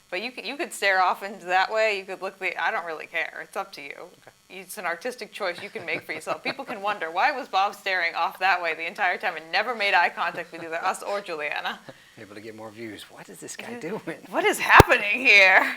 But you could stare off into that way. You could look I don't really care. It's up to you. Okay. It's an artistic choice you can make for yourself. People can wonder, why was Bob staring off that way the entire time and never made eye contact with either us or Juliana? Able to get more views. What is this guy doing? What is happening here?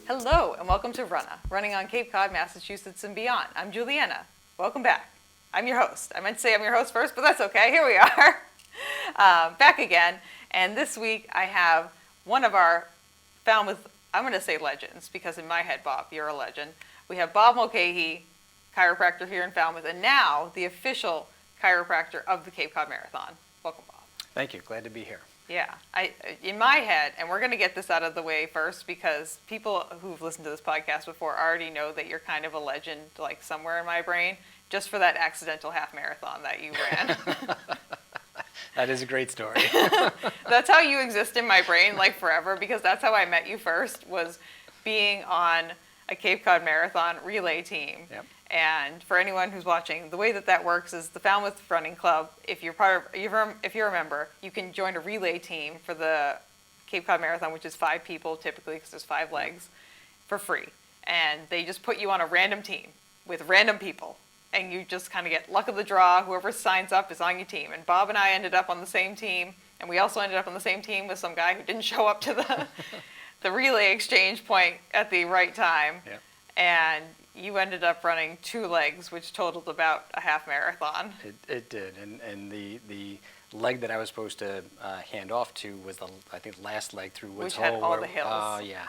Hello, and welcome to Runnah, running on Cape Cod, Massachusetts, and beyond. I'm Juliana. Welcome back. I'm your host. I meant to say I'm your host first, but that's okay. Here we are, back again. And this week I have one of our Falmouth, I'm going to say legends, because in my head, Bob, you're a legend. We have Bob Mulcahy, chiropractor here in Falmouth, and now the official chiropractor of the Cape Cod Marathon. Welcome, Bob. Thank you. Glad to be here. Yeah, in my head, and we're going to get this out of the way first because people who've listened to this podcast before already know that you're kind of a legend, like somewhere in my brain, just for that accidental half marathon that you ran. That is a great story. That's how you exist in my brain, like forever, because that's how I met you first, was being on a Cape Cod Marathon relay team. Yep. And for anyone who's watching, the way that works is the Falmouth Running Club, if you're a member, you can join a relay team for the Cape Cod Marathon, which is 5 people typically because there's 5 legs, for free. And they just put you on a random team with random people. And you just kind of get luck of the draw. Whoever signs up is on your team. And Bob and I ended up on the same team. And we also ended up on the same team with some guy who didn't show up to the relay exchange point at the right time. Yep. And you ended up running 2 legs, which totaled about a half marathon. It did, and the leg that I was supposed to hand off to was the last leg through Woods Which had Hole. all the hills. Yeah.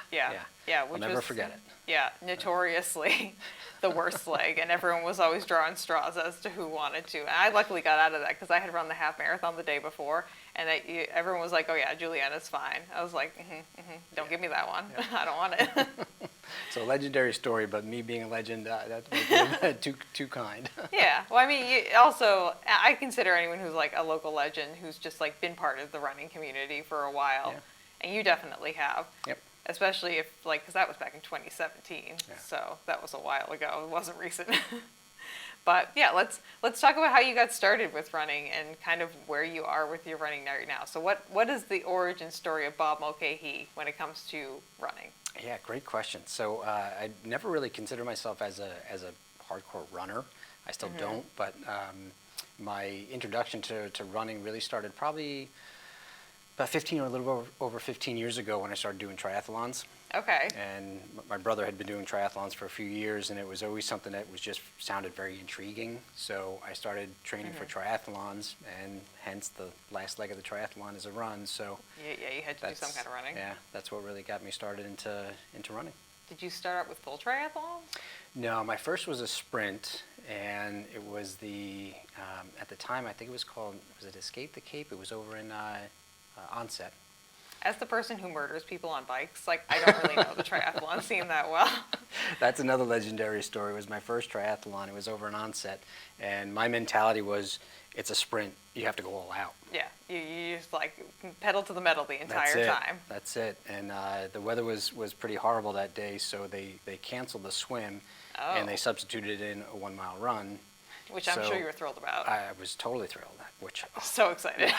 Which I'll never forget it. Yeah, notoriously the worst leg, and everyone was always drawing straws as to who wanted to. And I luckily got out of that because I had run the half marathon the day before, and everyone was like, "Oh yeah, Juliana's fine." I was like, "Don't give me that one. Yeah. I don't want it." So legendary story, but me being a legend, that's too kind. Yeah, well, I mean, I consider anyone who's like a local legend who's just like been part of the running community for a while, Yeah. and you definitely have. Yep. Especially if, like, because that was back in 2017, Yeah. so that was a while ago. It wasn't recent. But yeah, let's talk about how you got started with running and kind of where you are with your running right now. So what is the origin story of Bob Mulcahy when it comes to running? Yeah, great question. So I never really considered myself as a hardcore runner. I still don't, but my introduction to running really started probably about 15 or a little over 15 years ago when I started doing triathlons. Okay. And my brother had been doing triathlons for a few years, and it was always something that sounded very intriguing. So I started training for triathlons, and hence the last leg of the triathlon is a run. So Yeah, you had to do some kind of running. Yeah, that's what really got me started into running. Did you start out with full triathlon? No, my first was a sprint, and it was at the time I think it was called, was it Escape the Cape? It was over in Onset. As the person who murders people on bikes, like, I don't really know the triathlon scene that well. That's another legendary story. It was my first triathlon. It was over in Onset, and my mentality was, it's a sprint. You have to go all out. Yeah, you just like pedal to the metal the entire time. That's it. And the weather was pretty horrible that day, so they canceled the swim, and they substituted in a 1-mile run. Which I'm sure you were thrilled about. I was totally thrilled. So excited.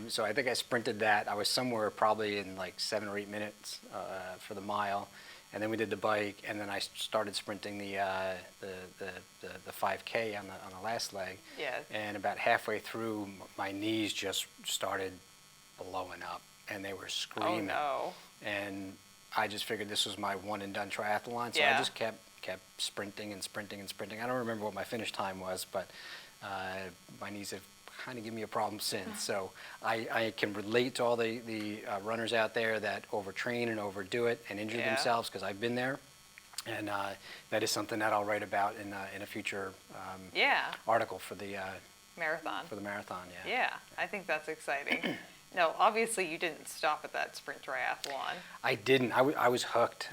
So I think I sprinted that. I was somewhere probably in like 7 or 8 minutes for the mile, and then we did the bike, and then I started sprinting the 5K on the last leg. Yeah. And about halfway through, my knees just started blowing up, and they were screaming. Oh no. And I just figured this was my one and done triathlon, so I just kept sprinting and sprinting and sprinting. I don't remember what my finish time was, but my knees have kind of given me a problem since. So I can relate to all the runners out there that overtrain and overdo it and injure themselves, because I've been there. And that is something that I'll write about in a future article for the marathon. For the marathon, yeah. Yeah, I think that's exciting. No, obviously you didn't stop at that sprint triathlon. I didn't. I was hooked.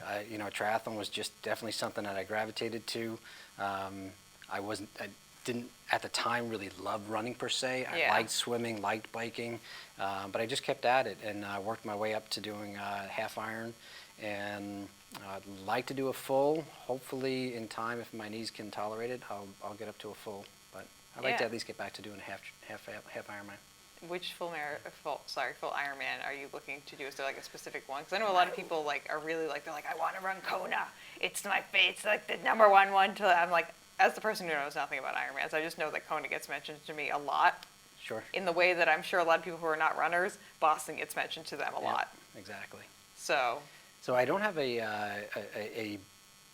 Triathlon was just definitely something that I gravitated to. I didn't at the time really love running per se. I Yeah. liked swimming, liked biking, but I just kept at it and worked my way up to doing half iron, and I'd like to do a full. Hopefully, in time, if my knees can tolerate it, I'll get up to a full. But I'd like to Yeah. at least get back to doing a half Ironman. Which full Ironman are you looking to do? Is there like a specific one? Because I know a lot of people like are really like, they're like, I want to run Kona. It's it's like the number one to. I'm like, as the person who knows nothing about Ironmans, I just know that Kona gets mentioned to me a lot. Sure. In the way that I'm sure a lot of people who are not runners, Boston gets mentioned to them a lot. Exactly. So I don't have a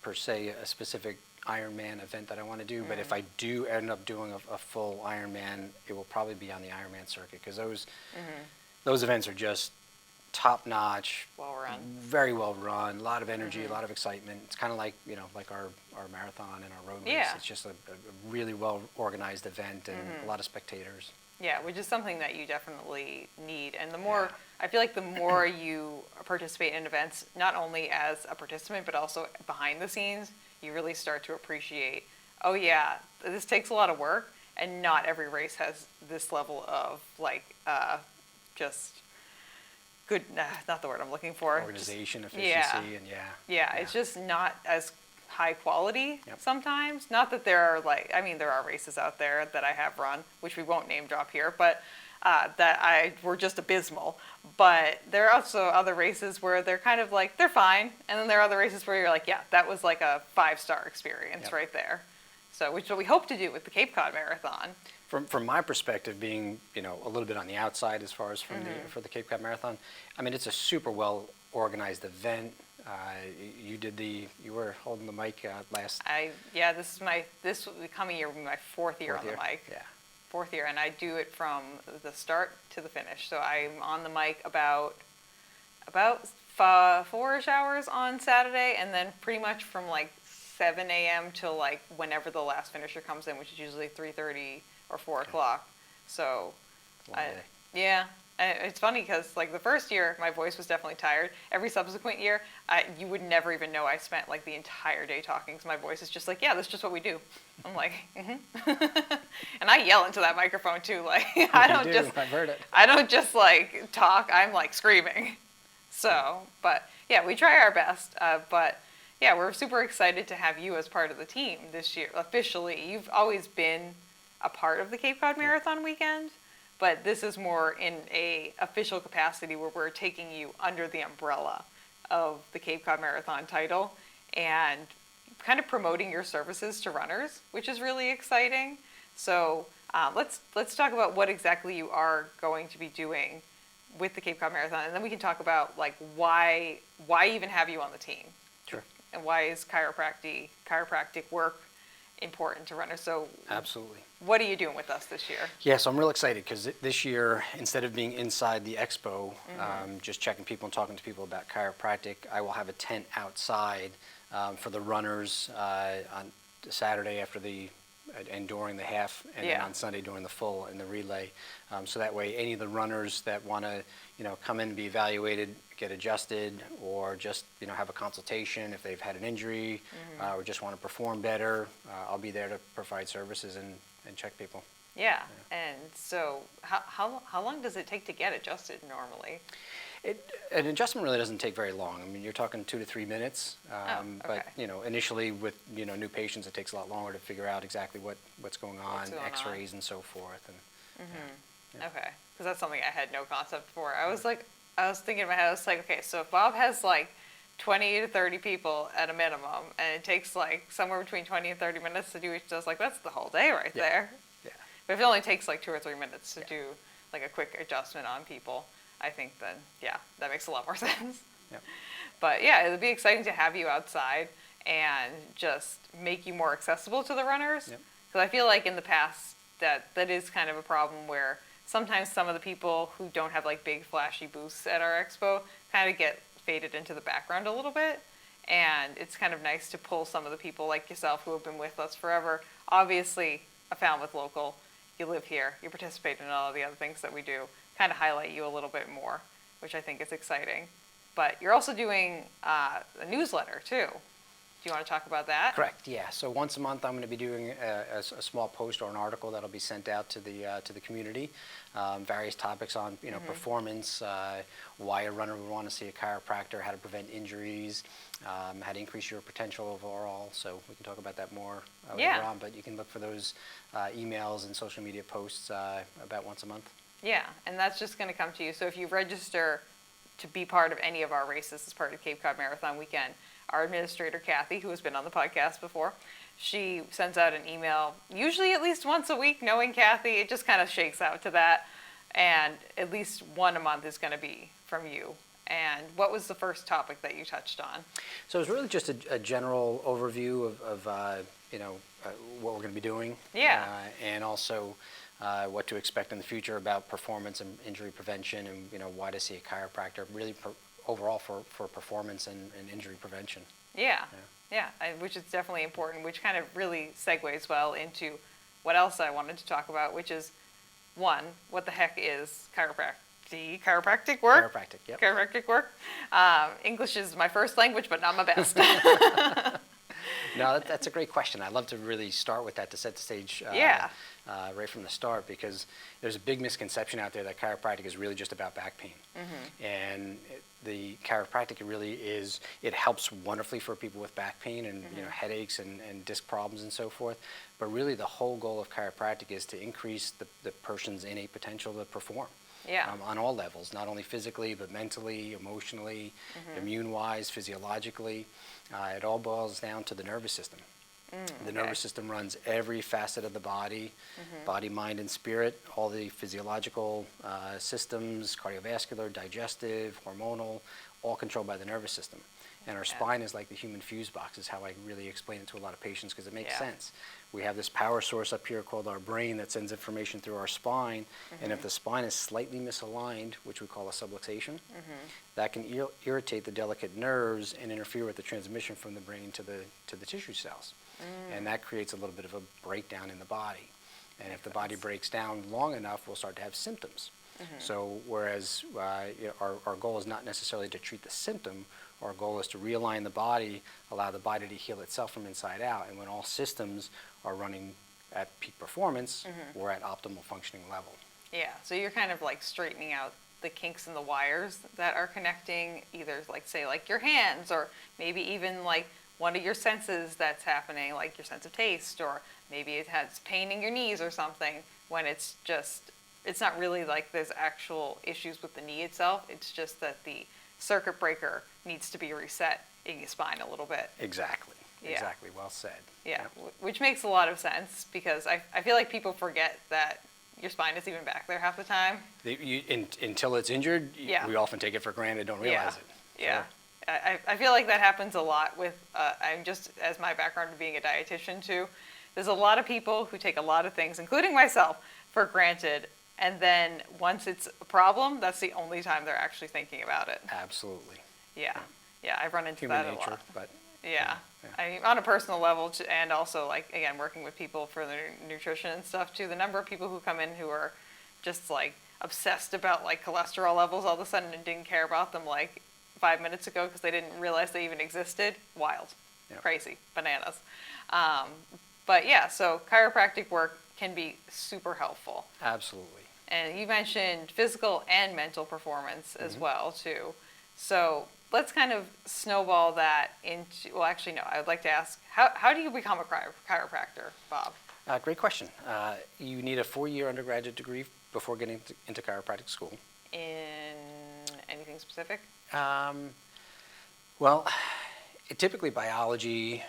per se a specific Ironman event that I want to do, but if I do end up doing a full Ironman, it will probably be on the Ironman circuit, because those events are just top notch, well run, very well run, a lot of energy, a lot of excitement. It's kind of like like our marathon and our road race. Yeah. It's just a really well organized event and a lot of spectators. Yeah, which is something that you definitely need. And the more, Yeah. I feel like the more you participate in events, not only as a participant, but also behind the scenes, you really start to appreciate, oh yeah, this takes a lot of work, and not every race has this level of like, just good, not the word I'm looking for. Organization, Just, efficiency, and yeah, it's just not as high quality Yep. sometimes. Not that there are like, I mean, there are races out there that I have run, which we won't name drop here, but that were just abysmal. But there are also other races where they're kind of like, they're fine. And then there are other races where you're like, yeah, that was like a 5-star experience Yep. right there. So, which is what we hope to do with the Cape Cod Marathon. From my perspective, being a little bit on the outside as far as for the Cape Cod Marathon, I mean, it's a super well organized event. You were holding the mic last. This coming year will be my fourth year on the mic. Yeah. Fourth year, and I do it from the start to the finish. So I'm on the mic about 4-ish hours on Saturday, and then pretty much from like 7 a.m. till like whenever the last finisher comes in, which is usually 3:30 or 4 o'clock. So, Long day. yeah. It's funny because like the first year, my voice was definitely tired. Every subsequent year, you would never even know I spent like the entire day talking, because my voice is just like, yeah, that's just what we do. I'm like, and I yell into that microphone too. Like I've heard it. I don't just like talk. I'm like screaming. So, but yeah, we try our best. But yeah, we're super excited to have you as part of the team this year. Officially, you've always been a part of the Cape Cod Marathon weekend. But this is more in a official capacity where we're taking you under the umbrella of the Cape Cod Marathon title and kind of promoting your services to runners, which is really exciting. So let's talk about what exactly you are going to be doing with the Cape Cod Marathon, and then we can talk about like why even have you on the team. Sure. And why is chiropractic work important to runners? So Absolutely. what are you doing with us this year? Yeah, so I'm real excited because this year, instead of being inside the expo, just checking people and talking to people about chiropractic, I will have a tent outside for the runners on Saturday after and during the half, and then on Sunday during the full and the relay. So that way, any of the runners that want to, come in and be evaluated, get adjusted, or just, have a consultation if they've had an injury, or just want to perform better, I'll be there to provide services and check people. Yeah. And so how long does it take to get adjusted normally? An adjustment really doesn't take very long. I mean, you're talking 2 to 3 minutes. Okay. But, initially with, new patients, it takes a lot longer to figure out exactly what's going on, x-rays and so forth. And, Okay. Because that's something I had no concept for. I was thinking in my head, I was like, okay, so if Bob has like 20 to 30 people at a minimum, and it takes like somewhere between 20 and 30 minutes to do each dose, like that's the whole day right there. Yeah. But if it only takes like 2 or 3 minutes to do like a quick adjustment on people, I think then, yeah, that makes a lot more sense. Yep. But yeah, it would be exciting to have you outside and just make you more accessible to the runners. Yep. Because I feel like in the past that is kind of a problem where sometimes some of the people who don't have like big flashy booths at our expo kind of get faded into the background a little bit. And it's kind of nice to pull some of the people like yourself who have been with us forever. Obviously, a Falmouth local, you live here, you participate in all of the other things that we do, kind of highlight you a little bit more, which I think is exciting. But you're also doing a newsletter too. you want to talk about that? Correct, yeah. So once a month, I'm going to be doing a small post or an article that'll be sent out to the community. Various topics on performance, why a runner would want to see a chiropractor, how to prevent injuries, how to increase your potential overall. So we can talk about that more later on. But you can look for those emails and social media posts about once a month. Yeah, and that's just going to come to you. So if you register to be part of any of our races as part of Cape Cod Marathon weekend, our administrator, Kathy, who has been on the podcast before, she sends out an email, usually at least once a week. Knowing Kathy, it just kind of shakes out to that. And at least one a month is going to be from you. And what was the first topic that you touched on? So it was really just a general overview of what we're going to be doing. Yeah. And also what to expect in the future about performance and injury prevention, and why to see a chiropractor, really overall for performance and injury prevention. Yeah, which is definitely important, which kind of really segues well into what else I wanted to talk about, which is, one, what the heck is chiropractic work? Chiropractic, yep. Chiropractic work. English is my first language, but not my best. No, that's a great question. I'd love to really start with that to set the stage right from the start, because there's a big misconception out there that chiropractic is really just about back pain. And the chiropractic it helps wonderfully for people with back pain and headaches and disc problems and so forth. But really the whole goal of chiropractic is to increase the person's innate potential to perform. On all levels, not only physically, but mentally, emotionally, immune-wise, physiologically. It all boils down to the nervous system. The nervous system runs every facet of the body, body, mind, and spirit, all the physiological systems, cardiovascular, digestive, hormonal, all controlled by the nervous system. And our spine is like the human fuse box, is how I really explain it to a lot of patients, because it makes sense. We have this power source up here called our brain that sends information through our spine, and if the spine is slightly misaligned, which we call a subluxation, that can irritate the delicate nerves and interfere with the transmission from the brain to the tissue cells. And that creates a little bit of a breakdown in the body. And if the body breaks down long enough, we'll start to have symptoms. So whereas our goal is not necessarily to treat the symptom, our goal is to realign the body, allow the body to heal itself from inside out. And when all systems are running at peak performance, we're at optimal functioning level. Yeah, so you're kind of like straightening out the kinks in the wires that are connecting either like your hands, or maybe even like one of your senses that's happening, like your sense of taste, or maybe it has pain in your knees or something, when it's not really like there's actual issues with the knee itself. It's just that the circuit breaker needs to be reset in your spine a little bit. Exactly. Exactly. Well said. Yeah, which makes a lot of sense, because I feel like people forget that your spine is even back there half the time. Until it's injured, we often take it for granted, don't realize it. Yeah. I feel like that happens a lot with, I'm just, as my background of being a dietitian too, there's a lot of people who take a lot of things, including myself, for granted. And then once it's a problem, that's the only time they're actually thinking about it. Absolutely. Yeah, I've run into Human that nature, a lot. But I mean, on a personal level, and also like, again, working with people for their nutrition and stuff too, the number of people who come in who are just like obsessed about like cholesterol levels all of a sudden and didn't care about them like 5 minutes ago because they didn't realize they even existed. Wild. Crazy. Bananas. But yeah, so chiropractic work can be super helpful. Absolutely. And you mentioned physical and mental performance as well too. So let's kind of snowball that into, well, actually no, I would like to ask, how do you become a chiropractor, Bob? Great question. You need a 4-year undergraduate degree before getting into chiropractic school. In anything specific? Well, typically biology,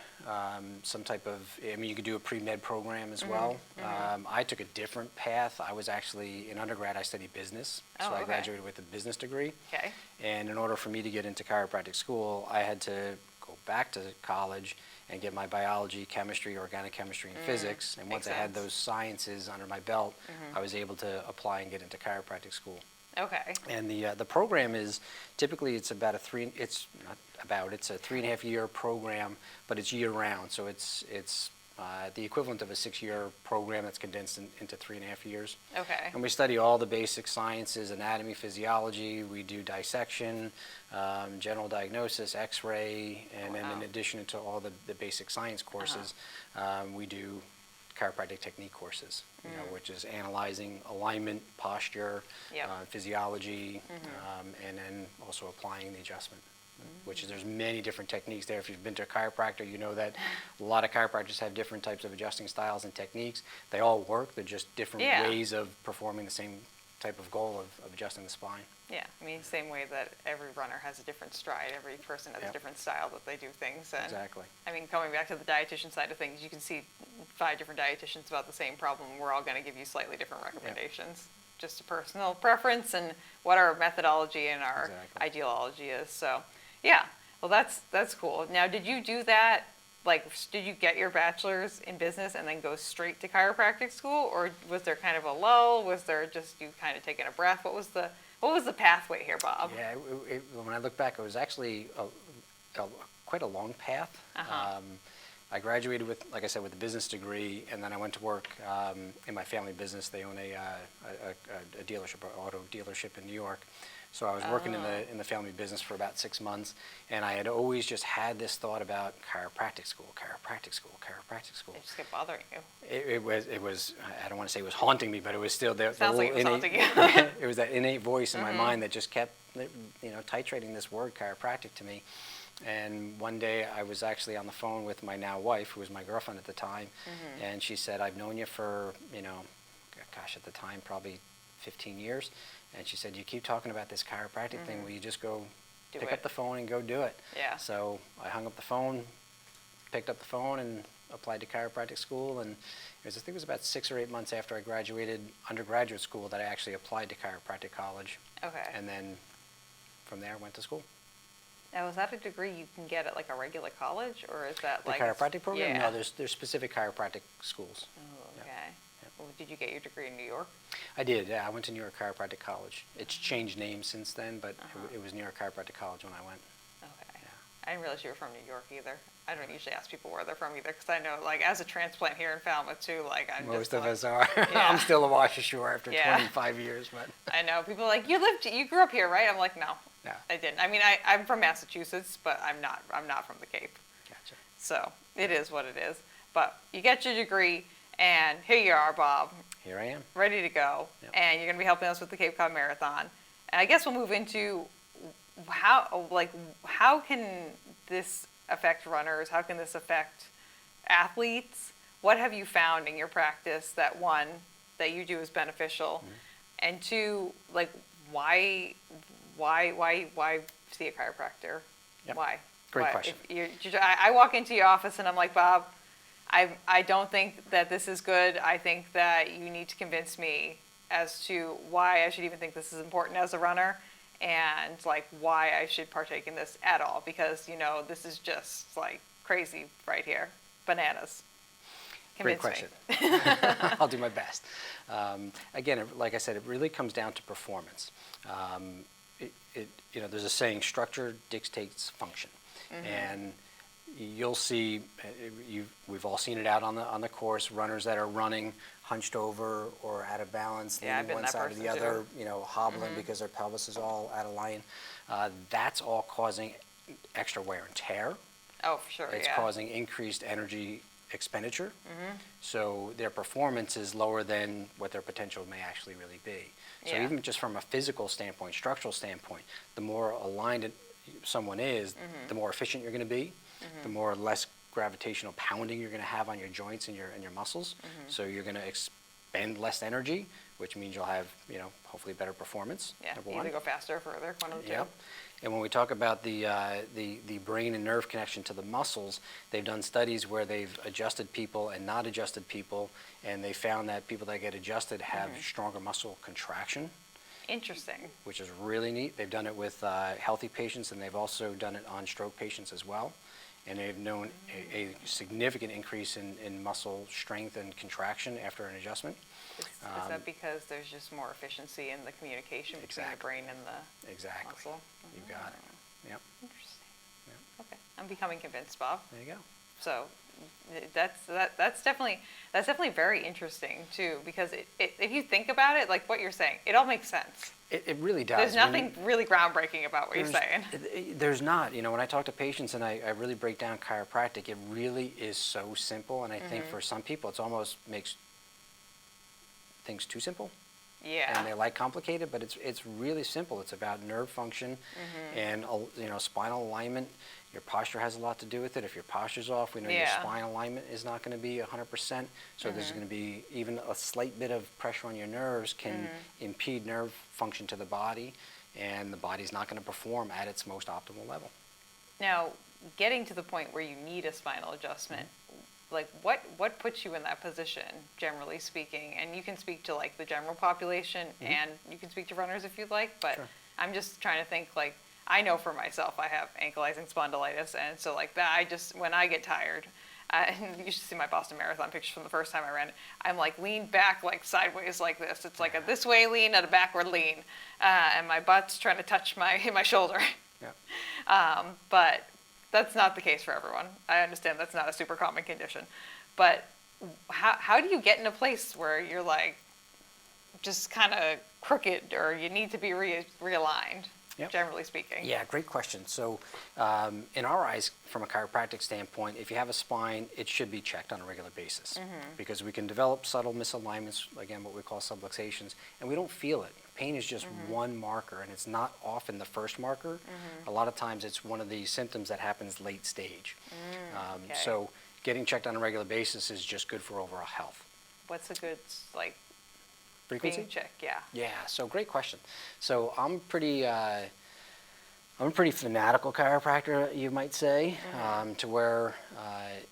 some type of, you could do a pre-med program as well. I took a different path. I was actually, in undergrad, I studied business. So I graduated with a business degree. Okay. And in order for me to get into chiropractic school, I had to go back to college and get my biology, chemistry, organic chemistry, and physics. And once I had those sciences under my belt, I was able to apply and get into chiropractic school. Okay. And the program is typically it's a 3.5 year program, but it's year round. So it's the equivalent of a 6-year program that's condensed into 3.5 years. Okay. And we study all the basic sciences, anatomy, physiology. We do dissection, general diagnosis, x-ray, and then in addition to all the basic science courses, we do chiropractic technique courses, which is analyzing alignment, posture, physiology, and then also applying the adjustment. Which is, there's many different techniques there. If you've been to a chiropractor, you know that a lot of chiropractors have different types of adjusting styles and techniques. They all work. They're just different ways of performing the same type of goal of adjusting the spine. Yeah, I mean, same way that every runner has a different stride. Every person has a different style that they do things. And, exactly. I mean, coming back to the dietitian side of things, you can see 5 different dietitians about the same problem. We're all going to give you slightly different recommendations. Just a personal preference and what our methodology and our ideology is. So, yeah, well, that's cool. Now, did you do that? Like, did you get your bachelor's in business and then go straight to chiropractic school, or was there kind of a lull? Was there just you kind of taking a breath? What was the pathway here, Bob? Yeah, when I look back, it was actually quite a long path. I graduated with, like I said, with a business degree, and then I went to work in my family business. They own a dealership, an auto dealership in New York. So I was working in the family business for about 6 months, and I had always just had this thought about chiropractic school. It just kept bothering you. It was. I don't want to say it was haunting me, but it was still there. Sounds like it was haunting you. It was that innate voice in my mind that just kept, titrating this word chiropractic to me. And one day I was actually on the phone with my now wife, who was my girlfriend at the time, and she said, "I've known you for, at the time, probably 15 years. And she said, you keep talking about this chiropractic thing, will you just go pick up the phone and go do it?" Yeah. So I hung up the phone, picked up the phone, and applied to chiropractic school. And I think it was about 6 or 8 months after I graduated undergraduate school that I actually applied to chiropractic college. Okay. And then from there I went to school. Now, is that a degree you can get at like a regular college, or is that The like chiropractic program? Yeah. No, there's specific chiropractic schools. Oh, okay. Yeah. Well, did you get your degree in New York? I did, yeah. I went to New York Chiropractic College. It's changed names since then, but it was New York Chiropractic College when I went. Okay. Yeah. I didn't realize you were from New York either. I don't usually ask people where they're from either, because I know, like, as a transplant here in Falmouth too, like, Most of us are. Yeah. I'm still a wash ashore after 25 years, but. I know. People are like, you grew up here, right? I'm like, no. No. I didn't. I mean, I'm from Massachusetts, but I'm not from the Cape. Gotcha. So it is what it is. But you get your degree, and here you are, Bob. Here I am. Ready to go. Yep. And you're going to be helping us with the Cape Cod Marathon. And I guess we'll move into how can this affect runners? How can this affect athletes? What have you found in your practice that, one, that you do is beneficial, and two, like, why see a chiropractor? Yep. Why? Great question. I walk into your office and I'm like, Bob, I don't think that this is good. I think that you need to convince me as to why I should even think this is important as a runner, and like why I should partake in this at all, because this is just like crazy right here. Bananas. Great question. I'll do my best. Again, like I said, it really comes down to performance. There's a saying, structure dictates function. And you'll see, we've all seen it out on the course, runners that are running hunched over or out of balance, leaning one side or the other, hobbling because their pelvis is all out of line. That's all causing extra wear and tear. Oh, for sure, It's causing increased energy expenditure. So their performance is lower than what their potential may actually really be. So even just from a physical standpoint, structural standpoint, the more aligned someone is, the more efficient you're going to be, the more less gravitational pounding you're going to have on your joints and your muscles. So you're going to expend less energy, which means you'll have, hopefully better performance. Yeah, number either one. go faster or further, one of the two. Yep. And when we talk about the brain and nerve connection to the muscles, they've done studies where they've adjusted people and not adjusted people, and they found that people that get adjusted have stronger muscle contraction. Interesting. Which is really neat. They've done it with healthy patients, and they've also done it on stroke patients as well. And they've known a significant increase in muscle strength and contraction after an adjustment. Is that because there's just more efficiency in the communication between the brain and the muscle? You got it. Yep. Interesting. Yep. Okay. I'm becoming convinced, Bob. There you go. So that's definitely very interesting too, because if you think about it, like what you're saying, it all makes sense. It really does. There's nothing really groundbreaking about what you're saying. There's not. When I talk to patients and I really break down chiropractic, it really is so simple. And I think for some people, it's almost makes things too simple. Yeah. And they like complicated, but it's really simple. It's about nerve function and spinal alignment. Your posture has a lot to do with it. If your posture's off, we know your spine alignment is not going to be 100%. So there's going to be even a slight bit of pressure on your nerves can impede nerve function to the body, and the body's not going to perform at its most optimal level. Now, getting to the point where you need a spinal adjustment, like what puts you in that position, generally speaking? And you can speak to like the general population, and you can speak to runners if you'd like, but sure. I'm just trying to think, like, I know for myself I have ankylosing spondylitis, and so like that, when I get tired, and you should see my Boston Marathon pictures from the first time I ran, I'm like leaned back like sideways like this. It's like a this way lean and a backward lean, and my butt's trying to touch my shoulder. Yeah. But that's not the case for everyone. I understand that's not a super common condition, but how do you get in a place where you're like just kind of crooked, or you need to be realigned? Yep. Generally speaking. Yeah, great question. So in our eyes, from a chiropractic standpoint, if you have a spine, it should be checked on a regular basis because we can develop subtle misalignments, again, what we call subluxations, and we don't feel it. Pain is just one marker, and it's not often the first marker. A lot of times it's one of the symptoms that happens late stage. Okay. So getting checked on a regular basis is just good for overall health. What's a good, like, frequency? Being checked, yeah. Yeah, so great question. So I'm a pretty fanatical chiropractor, you might say, to where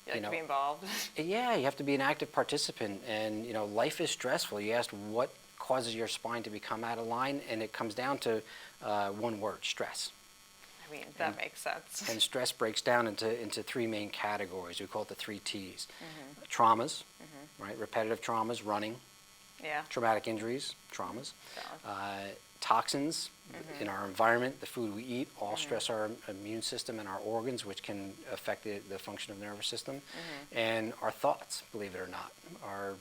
you like to be involved. Yeah, you have to be an active participant, and life is stressful. You asked what causes your spine to become out of line, and it comes down to one word: stress. I mean, that makes sense. And stress breaks down into three main categories. We call it the 3 T's: traumas, right? Repetitive traumas, running. Yeah. Traumatic injuries, traumas, toxins in our environment, the food we eat, all stress our immune system and our organs, which can affect the function of the nervous system, and our thoughts, believe it or not, our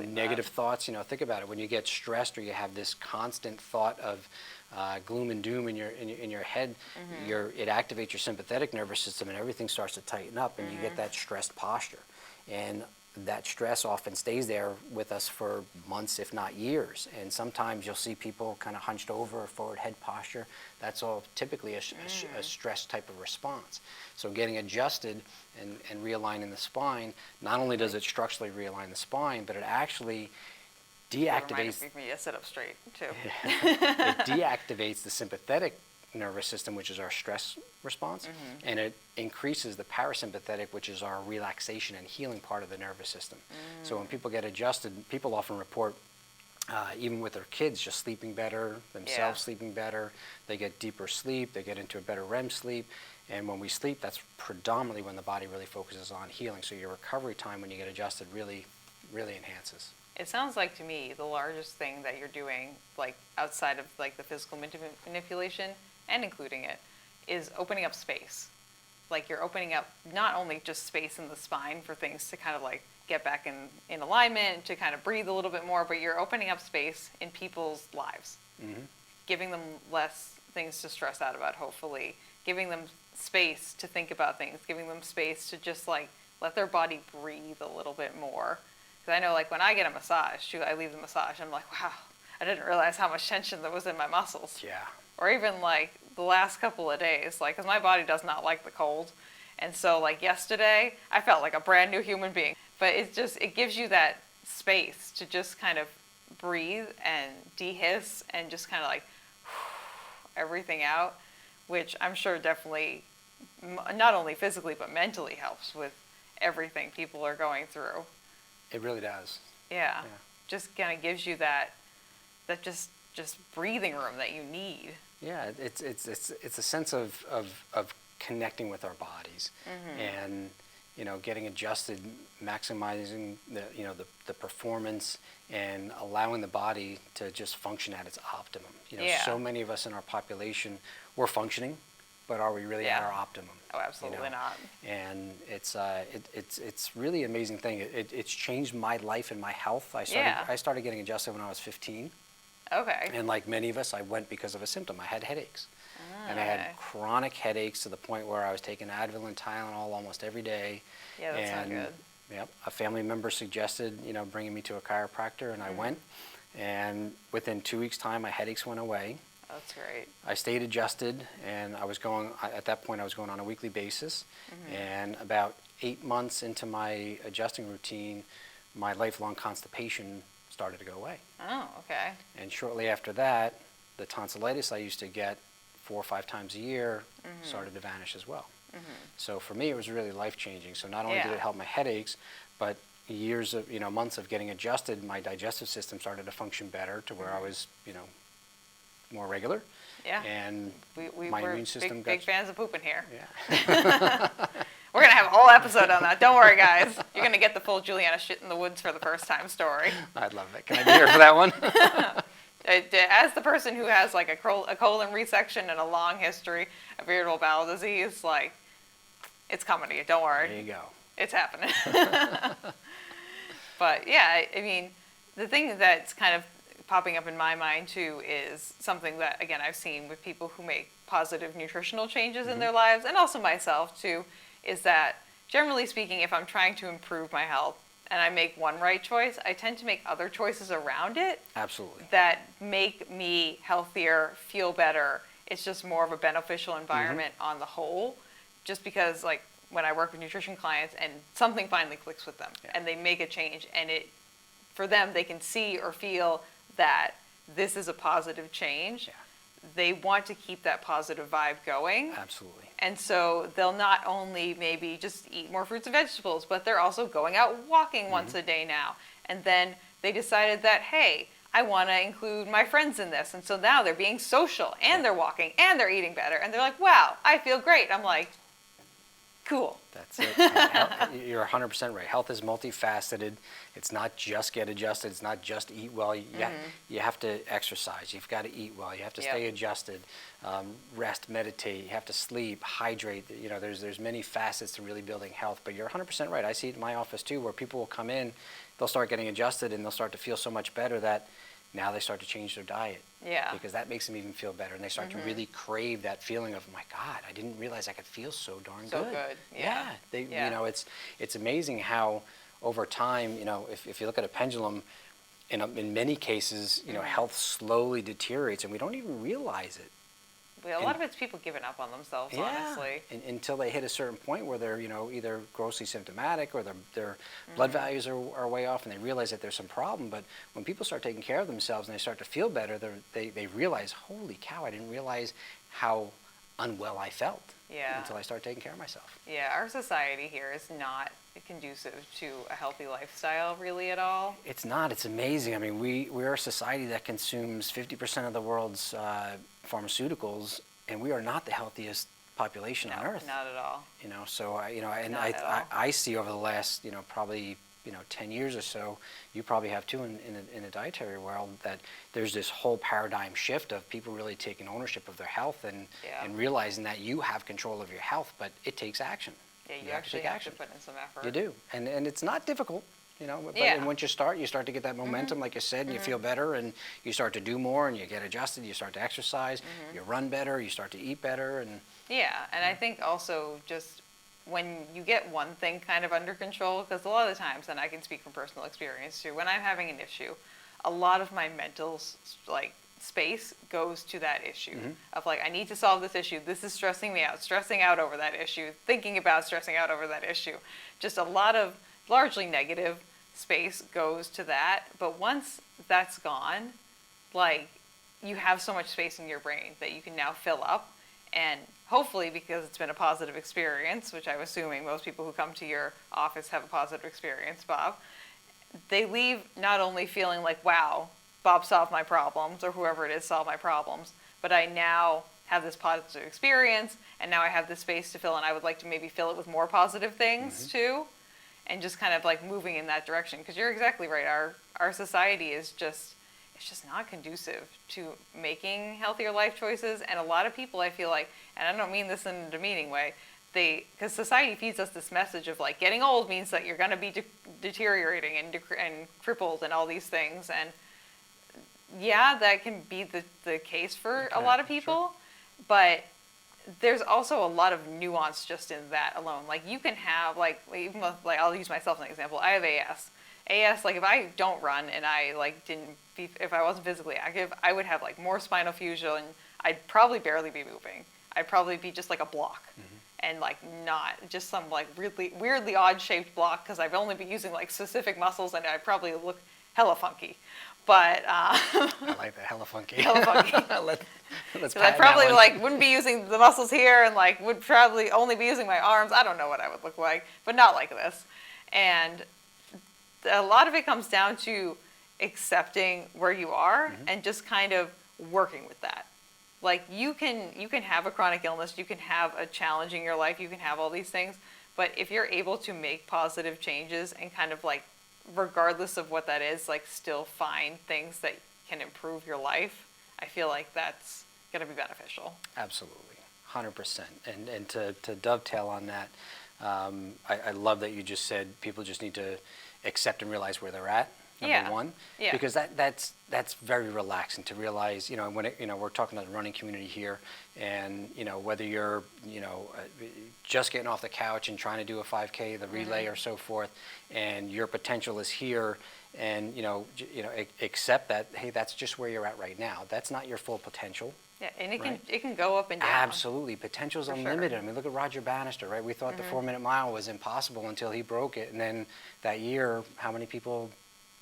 negative thoughts. Think about it. When you get stressed or you have this constant thought of gloom and doom in your head, it activates your sympathetic nervous system, and everything starts to tighten up, and you get that stressed posture. And that stress often stays there with us for months, if not years. And sometimes you'll see people kind of hunched over or forward head posture. That's all typically a stress type of response. So getting adjusted and realigning the spine, not only does it structurally realign the spine, but it actually deactivates. Me to sit up straight too. It deactivates the sympathetic nervous system, which is our stress response, and it increases the parasympathetic, which is our relaxation and healing part of the nervous system. So when people get adjusted, people often report, even with their kids, just sleeping better, themselves sleeping better. They get deeper sleep, they get into a better REM sleep, and when we sleep, that's predominantly when the body really focuses on healing. So your recovery time when you get adjusted really, really enhances. It sounds like to me the largest thing that you're doing, like outside of like the physical manipulation and including it, is opening up space. Like you're opening up not only just space in the spine for things to kind of like get back in alignment, to kind of breathe a little bit more, but you're opening up space in people's lives, giving them less things to stress out about, hopefully, giving them space to think about things, giving them space to just like let their body breathe a little bit more. Because I know like when I get a massage, I leave the massage, I'm like, wow, I didn't realize how much tension there was in my muscles. Yeah. Or even like the last couple of days, like, because my body does not like the cold. And so like yesterday, I felt like a brand new human being. But it gives you that space to just kind of breathe and dehiss and just kind of like everything out, which I'm sure definitely not only physically but mentally helps with everything people are going through. It really does. Yeah. Just kind of gives you that just breathing room that you need. Yeah, it's a sense of connecting with our bodies, and getting adjusted, maximizing the performance, and allowing the body to just function at its optimum. So many of us in our population, we're functioning, but are we really at our optimum? Oh, absolutely not. And it's really an amazing thing. It's changed my life and my health. I started getting adjusted when I was 15. Okay. And like many of us, I went because of a symptom. I had headaches. And I had chronic headaches to the point where I was taking Advil and Tylenol almost every day. Yeah, that's not good. Yep, a family member suggested, bringing me to a chiropractor, and I went. And within 2 weeks' time, my headaches went away. That's great. I stayed adjusted, and at that point, I was going on a weekly basis. And about 8 months into my adjusting routine, my lifelong constipation started to go away. Oh, okay. And shortly after that, the tonsillitis I used to get 4 or 5 times a year started to vanish as well. So for me, it was really life-changing. So not only did it help my headaches, but years of, months of getting adjusted, my digestive system started to function better to where I was, more regular. Yeah. And we're my immune system big fans of pooping here. Yeah. We're going to have a whole episode on that. Don't worry, guys. You're going to get the full Juliana shit in the woods for the first time story. I'd love it. Can I be here for that one? As the person who has like a colon resection and a long history of irritable bowel disease, like, it's coming to you. Don't worry. There you go. It's happening. But yeah, I mean, the thing that's kind of popping up in my mind too is something that, again, I've seen with people who make positive nutritional changes in their lives, and also myself too, is that generally speaking, if I'm trying to improve my health and I make one right choice, I tend to make other choices around it. Absolutely. That make me healthier, feel better. It's just more of a beneficial environment on the whole, just because like when I work with nutrition clients and something finally clicks with them and they make a change, and for them, they can see or feel that this is a positive change. They want to keep that positive vibe going. Absolutely. And so they'll not only maybe just eat more fruits and vegetables, but they're also going out walking once a day now. And then they decided that, hey, I want to include my friends in this. And so now they're being social, and they're walking, and they're eating better. And they're like, wow, I feel great. I'm like, cool. That's it. You're 100% right. Health is multifaceted. It's not just get adjusted. It's not just eat well. You have to exercise. You've got to eat well. You have to stay adjusted, rest, meditate. You have to sleep, hydrate. There's many facets to really building health. But you're 100% right. I see it in my office too, where people will come in, they'll start getting adjusted, and they'll start to feel so much better that now they start to change their diet. Yeah. Because that makes them even feel better, and they start to really crave that feeling of, my God, I didn't realize I could feel so darn good. So good. Yeah. It's amazing how over time, if you look at a pendulum, in many cases, health slowly deteriorates, and we don't even realize it. Well, a lot of it's people giving up on themselves, honestly. Until they hit a certain point where they're, either grossly symptomatic or their blood values are way off, and they realize that there's some problem. But when people start taking care of themselves and they start to feel better, they realize, holy cow, I didn't realize how unwell I felt until I started taking care of myself. Yeah, our society here is not conducive to a healthy lifestyle really at all. It's not. It's amazing. I mean, we're a society that consumes 50% of the world's pharmaceuticals, and we are not the healthiest population on earth. Not at all. So I see over the last, probably 10 years or so, you probably have too in the dietary world, that there's this whole paradigm shift of people really taking ownership of their health and realizing that you have control of your health, but it takes action. Yeah, you actually have to put in some effort. You do, and it's not difficult. And once you start to get that momentum, like you said, and you feel better, and you start to do more, and you get adjusted, you start to exercise, you run better, you start to eat better, and I think also just when you get one thing kind of under control, because a lot of the times, and I can speak from personal experience too, when I'm having an issue, a lot of my mental space goes to that issue of I need to solve this issue. This is stressing me out, stressing out over that issue, thinking about stressing out over that issue. Just a lot of largely negative space goes to that. But once that's gone, you have so much space in your brain that you can now fill up. And hopefully, because it's been a positive experience, which I'm assuming most people who come to your office have a positive experience, Bob, they leave not only feeling like, wow, Bob solved my problems, or whoever it is solved my problems, but I now have this positive experience, and now I have this space to fill, and I would like to maybe fill it with more positive things too, and just kind of moving in that direction. Because you're exactly right. Our society is just, it's just not conducive to making healthier life choices. And a lot of people, I feel like, and I don't mean this in a demeaning way, because society feeds us this message of like getting old means that you're going to be deteriorating and crippled and all these things. And yeah, that can be the case for a lot of people, sure. But there's also a lot of nuance just in that alone. Like you can have even with, I'll use myself as an example. I have AS. AS, like if I don't run and I if I wasn't physically active, I would have like more spinal fusion. I'd probably barely be moving. I'd probably be just like a block. And like not just some like really weirdly odd shaped block because I've only been using like specific muscles and I probably look hella funky. But I like that, hella funky. Hella funky. Let's I probably like wouldn't be using the muscles here and like would probably only be using my arms. I don't know what I would look like, but not like this. And a lot of it comes down to accepting where you are and just kind of working with that. Like you can have a chronic illness, you can have a challenge in your life, you can have all these things, but if you're able to make positive changes and kind of like, regardless of what that is, like still find things that can improve your life, I feel like that's going to be beneficial. Absolutely, 100%. And to dovetail on that, I love that you just said people just need to accept and realize where they're at. Number one, because that's very relaxing to realize. When we're talking to the running community here, and whether you're just getting off the couch and trying to do a 5K, the relay or so forth, and your potential is here, and accept that hey, that's just where you're at right now. That's not your full potential. Yeah, and it can go up and down. Absolutely, potential's unlimited. Sure. I mean, look at Roger Bannister, right? We thought the 4-minute mile was impossible until he broke it, and then that year, how many people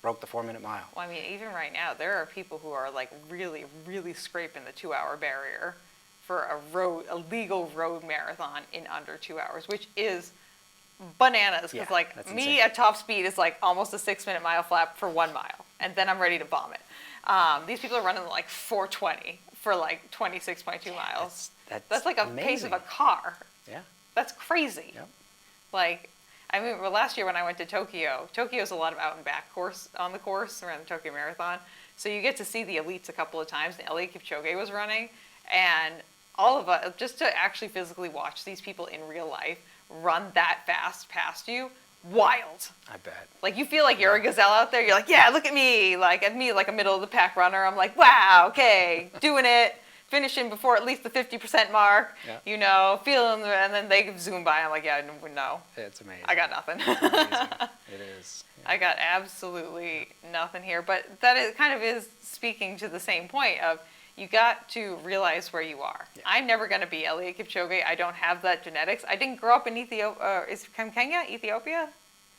broke the 4-minute mile? Well, I mean, even right now, there are people who are like really, really scraping the 2-hour barrier for a legal road marathon in under 2 hours, which is bananas. Because me at top speed is like almost a 6-minute mile flap for 1 mile, and then I'm ready to vomit. These people are running like 4:20 for like 26.2 miles. That's like a pace of a car. Yeah. That's crazy. Yep. Like, I mean, last year when I went to Tokyo's a lot of out and back course on the course around the Tokyo Marathon. So you get to see the elites a couple of times. And Eliud Kipchoge was running, and all of us, just to actually physically watch these people in real life run that fast past you, wild. I bet. Like you feel like you're a gazelle out there. You're like, yeah, look at me. Like like a middle of the pack runner. I'm like, wow, okay, doing it. Finishing before at least the 50% mark, feeling, and then they zoom by. I'm like, yeah, no. It's amazing. I got nothing. It's amazing. It is. Yeah. I got absolutely nothing here. But that kind of is speaking to the same point of you got to realize where you are. Yeah. I'm never going to be Eliud Kipchoge. I don't have that genetics. I didn't grow up in Ethiopia. Is Kenya, Ethiopia?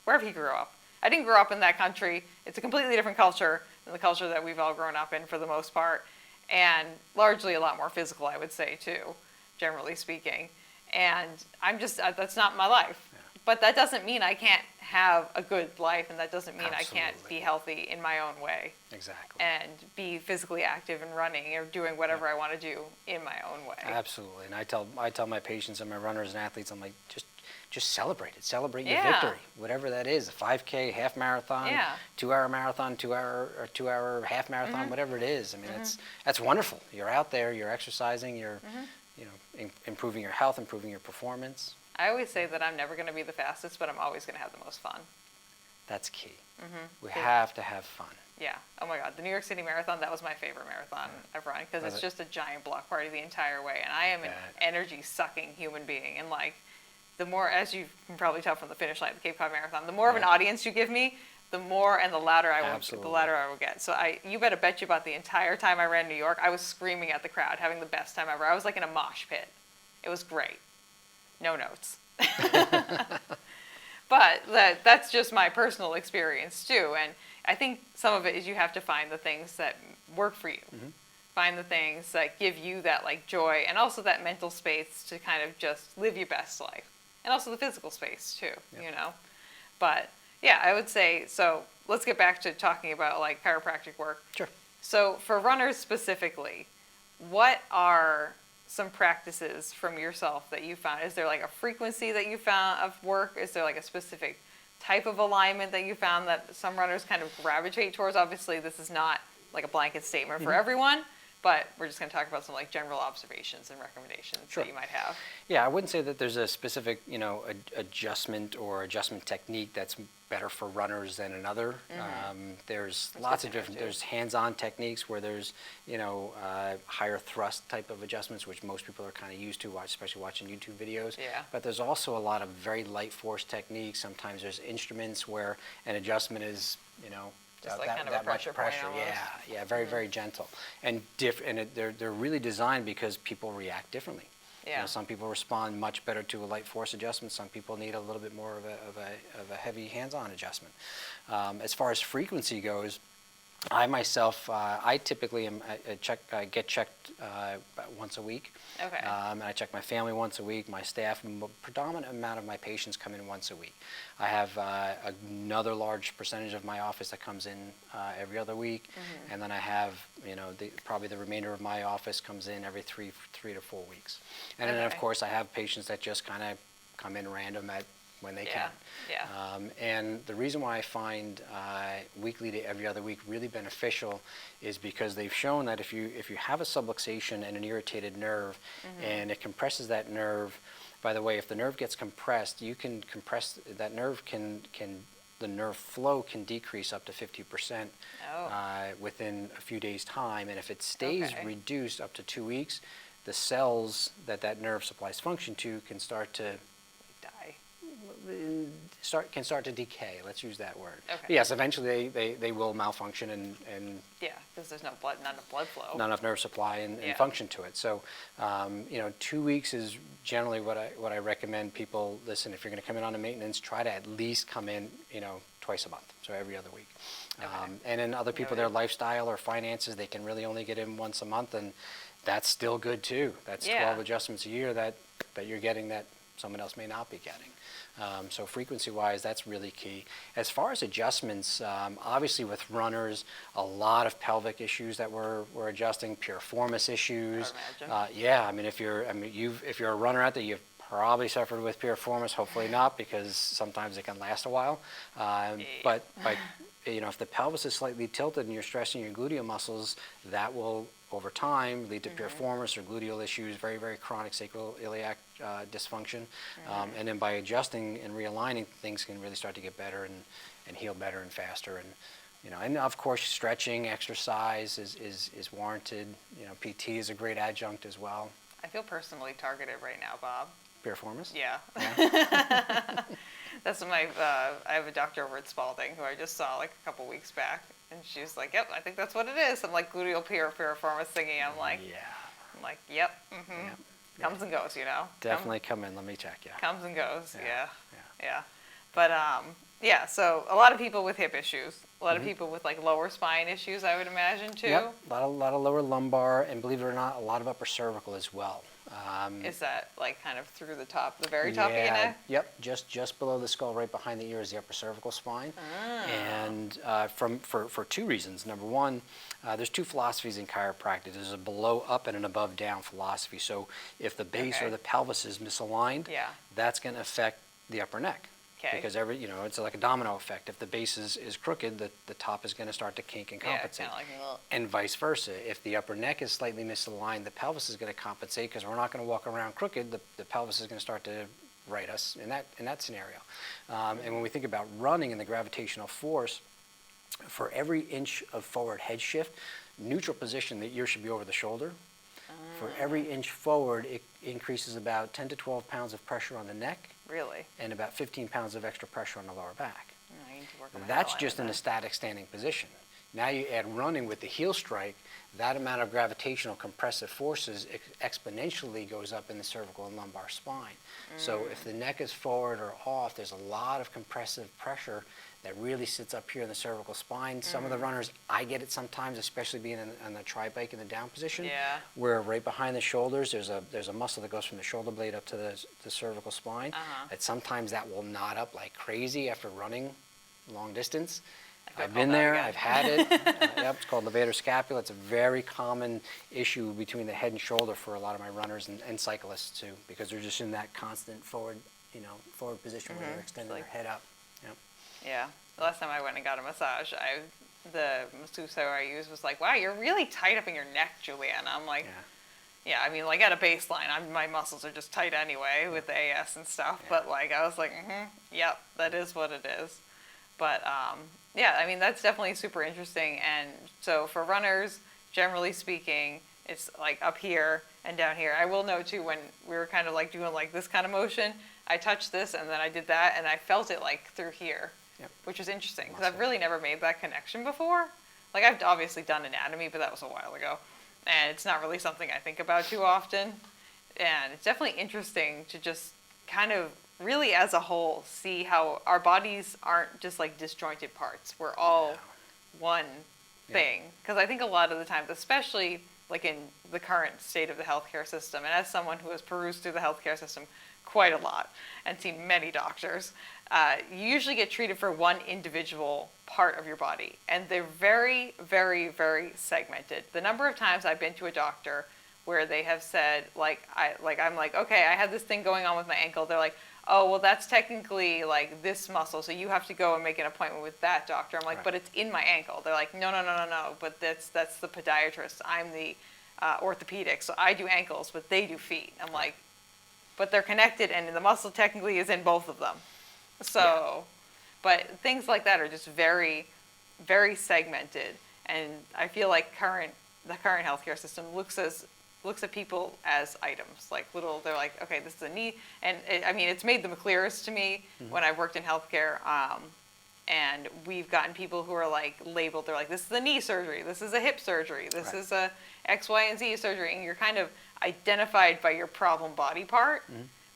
Wherever he grew up. I didn't grow up in that country. It's a completely different culture than the culture that we've all grown up in for the most part. And largely a lot more physical, I would say, too, generally speaking. And I'm just, that's not my life. Yeah. But that doesn't mean I can't have a good life, and that doesn't mean Absolutely. I can't be healthy in my own way. Exactly. And be physically active and running or doing whatever I want to do in my own way. Absolutely. And I tell my patients and my runners and athletes, I'm like, just celebrate it. Celebrate your victory, whatever that is. A 5K, half marathon, 2-hour marathon, 2-hour half marathon, whatever it is. I mean, that's wonderful. You're out there, you're exercising, you're improving your health, improving your performance. I always say that I'm never going to be the fastest, but I'm always going to have the most fun. That's key. We have to have fun. Yeah. Oh my God. The New York City Marathon, that was my favorite marathon I've run because it's just a giant block party the entire way. And I am an energy sucking human being. And like, the more, as you can probably tell from the finish line of the Cape Cod Marathon, the more of an audience you give me, the more and the louder I will get. So you better bet you about the entire time I ran New York, I was screaming at the crowd, having the best time ever. I was like in a mosh pit. It was great. No notes. But that's just my personal experience too. And I think some of it is you have to find the things that work for you. Find the things that give you that like joy and also that mental space to kind of just live your best life. And also the physical space too, But yeah, I would say, so let's get back to talking about like chiropractic work. Sure. So for runners specifically, what are some practices from yourself that you found? Is there like a frequency that you found of work? Is there like a specific type of alignment that you found that some runners kind of gravitate towards? Obviously, this is not like a blanket statement for everyone, but we're just going to talk about some like general observations and recommendations that you might have. Yeah, I wouldn't say that there's a specific, adjustment or adjustment technique that's better for runners than another. There's lots of different, there's hands-on techniques where there's, higher thrust type of adjustments, which most people are kind of used to, especially watching YouTube videos. Yeah. But there's also a lot of very light force techniques. Sometimes there's instruments where an adjustment is, Just like kind of a pressure point almost. Yeah, very, very gentle. And they're really designed because people react differently. Yeah. Some people respond much better to a light force adjustment. Some people need a little bit more of a heavy hands-on adjustment. As far as frequency goes, I myself, I typically get checked about once a week. Okay. And I check my family once a week. My staff, predominant amount of my patients come in once a week. I have another large percentage of my office that comes in every other week, and then I have, probably the remainder of my office comes in every three to 4 weeks. And then of course I have patients that just kind of come in random when they can. Yeah. And the reason why I find weekly to every other week really beneficial is because they've shown that if you have a subluxation and an irritated nerve, and it compresses that nerve. By the way, if the nerve gets compressed, you can compress that nerve. The nerve flow can decrease up to 50% within a few days' time, and if it stays reduced up to 2 weeks, the cells that nerve supplies function to can start to start to decay. Let's use that word. Okay. But yes, eventually they will malfunction and yeah, because there's not enough blood flow, not enough nerve supply and function to it. So 2 weeks is generally what I recommend people. Listen, if you're going to come in on a maintenance, try to at least come in twice a month, so every other week. And then other people, their lifestyle or finances, they can really only get in once a month, and that's still good too. That's 12 adjustments a year that you're getting that someone else may not be getting. So frequency-wise, that's really key. As far as adjustments, obviously with runners, a lot of pelvic issues that we're adjusting, piriformis issues. If you're a runner out there, you've probably suffered with piriformis. Hopefully not, because sometimes it can last a while. But if the pelvis is slightly tilted and you're stressing your gluteal muscles, that will over time lead to piriformis or gluteal issues, very, very chronic sacroiliac dysfunction. And then by adjusting and realigning, things can really start to get better and heal better and faster. And of course, stretching, exercise is warranted. PT is a great adjunct as well. I feel personally targeted right now, Bob. Piriformis? Yeah. That's I have a doctor over at Spalding who I just saw like a couple weeks back, and she's like, "Yep, I think that's what it is." I'm like gluteal piriformis thinking. I'm like, "Yep, comes and goes, Definitely come in. Let me check. Yeah. Comes and goes. Yeah. But so a lot of people with hip issues, a lot of people with like lower spine issues, I would imagine too. Yep. A lot of lower lumbar, and believe it or not, a lot of upper cervical as well. Is that like kind of through the top, the very top of your neck? Yep, just below the skull, right behind the ear is the upper cervical spine. And for two reasons. Number one, there's two philosophies in chiropractic. There's a below up and an above down philosophy. So if the base or the pelvis is misaligned, that's going to affect the upper neck. Because it's like a domino effect. If the base is crooked, the top is going to start to kink and compensate. And vice versa. If the upper neck is slightly misaligned, the pelvis is going to compensate, because we're not going to walk around crooked. The pelvis is going to start to right us in that scenario. And when we think about running and the gravitational force, for every inch of forward head shift, neutral position, the ear should be over the shoulder. For every inch forward, it increases about 10 to 12 pounds of pressure on the neck. Really? And about 15 pounds of extra pressure on the lower back. I need to work on my That's just in a static standing position. Now you add running with the heel strike, that amount of gravitational compressive forces exponentially goes up in the cervical and lumbar spine. So if the neck is forward or off, there's a lot of compressive pressure that really sits up here in the cervical spine. Some of the runners, I get it sometimes, especially being on the tri-bike in the down position, where right behind the shoulders, there's a muscle that goes from the shoulder blade up to the cervical spine. That sometimes that will knot up like crazy after running long distance. I've been there, I've had it. It's called levator scapula. It's a very common issue between the head and shoulder for a lot of my runners and cyclists too, because they're just in that constant forward position where they're extending their head up. Yeah. The last time I went and got a massage, the masseuse I used was like, wow, you're really tight up in your neck, Juliana. I'm like, yeah, I mean, like at a baseline, my muscles are just tight anyway with the AS and stuff. Yeah. But like, I was like, yep, that is what it is. But yeah, I mean, that's definitely super interesting. And so for runners, generally speaking, it's like up here and down here. I will note too, when we were kind of like doing like this kind of motion, I touched this and then I did that and I felt it like through here, which is interesting because I've really never made that connection before. Like I've obviously done anatomy, but that was a while ago. And it's not really something I think about too often. And it's definitely interesting to just kind of really as a whole see how our bodies aren't just like disjointed parts. We're all one thing. Because I think a lot of the times, especially like in the current state of the healthcare system, and as someone who has perused through the healthcare system quite a lot and seen many doctors, you usually get treated for one individual part of your body. And they're very, very, very segmented. The number of times I've been to a doctor where they have said, I'm like, okay, I have this thing going on with my ankle. They're like, oh, well, that's technically like this muscle, so you have to go and make an appointment with that doctor. I'm like, but it's in my ankle. They're like, no, but that's the podiatrist. I'm the orthopedic, so I do ankles, but they do feet. I'm like, but they're connected, and the muscle technically is in both of them. So, but things like that are just very, very segmented, and I feel like the current healthcare system looks at people as items, like little. They're like, okay, this is a knee, and I mean, it's made them clearest to me when I've worked in healthcare, and we've gotten people who are like labeled. They're like, this is a knee surgery, this is a hip surgery, this is a X, Y, and Z surgery, and you're kind of identified by your problem body part,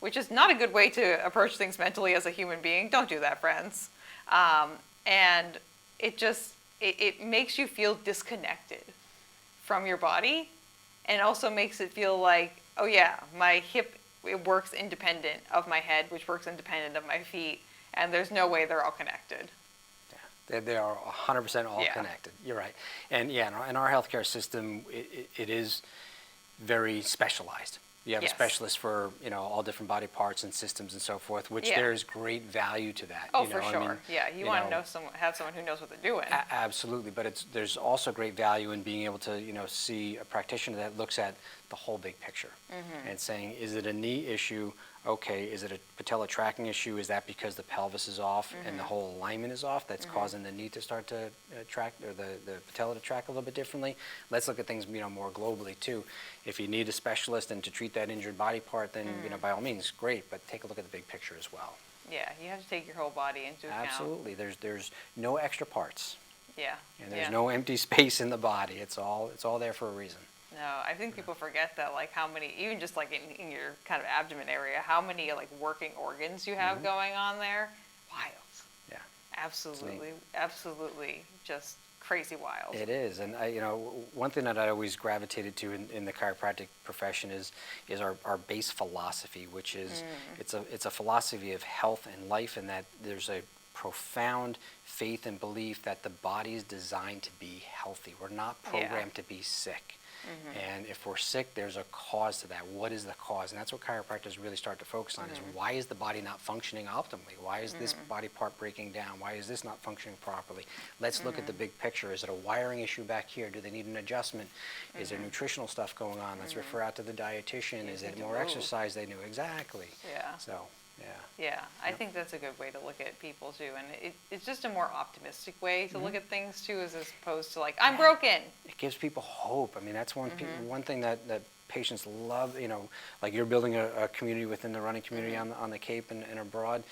which is not a good way to approach things mentally as a human being. Don't do that, friends. And it makes you feel disconnected from your body, and also makes it feel like, oh yeah, my hip, it works independent of my head, which works independent of my feet, and there's no way they're all connected. Yeah, they are 100% all connected. You're right. And in our healthcare system, it is very specialized. You have a specialist for all different body parts and systems and so forth, which there's great value to that. Oh, for sure. You want to have someone who knows what they're doing. Absolutely, but there's also great value in being able to see a practitioner that looks at the whole big picture and saying, is it a knee issue? Okay, is it a patella tracking issue? Is that because the pelvis is off and the whole alignment is off that's causing the knee to start to track, or the patella to track a little bit differently? Let's look at things more globally too. If you need a specialist and to treat that injured body part, then by all means, great, but take a look at the big picture as well. Yeah, you have to take your whole body into account. Absolutely. There's no extra parts. Yeah. And there's no empty space in the body. It's all there for a reason. No, I think people forget that, like, how many, even just like in your kind of abdomen area, how many like working organs you have going on there. Wild. Yeah. Absolutely just crazy wild. It is. And one thing that I always gravitated to in the chiropractic profession is our base philosophy, which is it's a philosophy of health and life, and that there's a profound faith and belief that the body is designed to be healthy. We're not programmed to be sick. And if we're sick, there's a cause to that. What is the cause? And that's what chiropractors really start to focus on, is why is the body not functioning optimally? Why is this body part breaking down? Why is this not functioning properly? Let's look at the big picture. Is it a wiring issue back here? Do they need an adjustment? Is there nutritional stuff going on? Let's refer out to the dietitian. Is it more exercise they do? Exactly. Yeah. So, I think that's a good way to look at people too, and it's just a more optimistic way to look at things too, as opposed to like, I'm broken. It gives people hope. I mean, that's one thing that patients love. Like you're building a community within the running community on the Cape and abroad.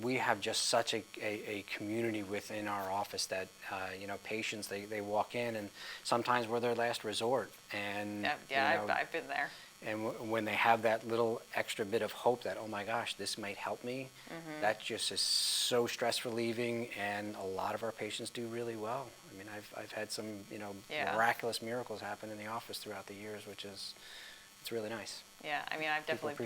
We have just such a community within our office that patients, they walk in, and sometimes we're their last resort. And I've been there. And when they have that little extra bit of hope that, oh my gosh, this might help me, that just is so stress relieving, and a lot of our patients do really well. I mean, I've had some miraculous miracles happen in the office throughout the years, it's really nice. Yeah, I mean, I've definitely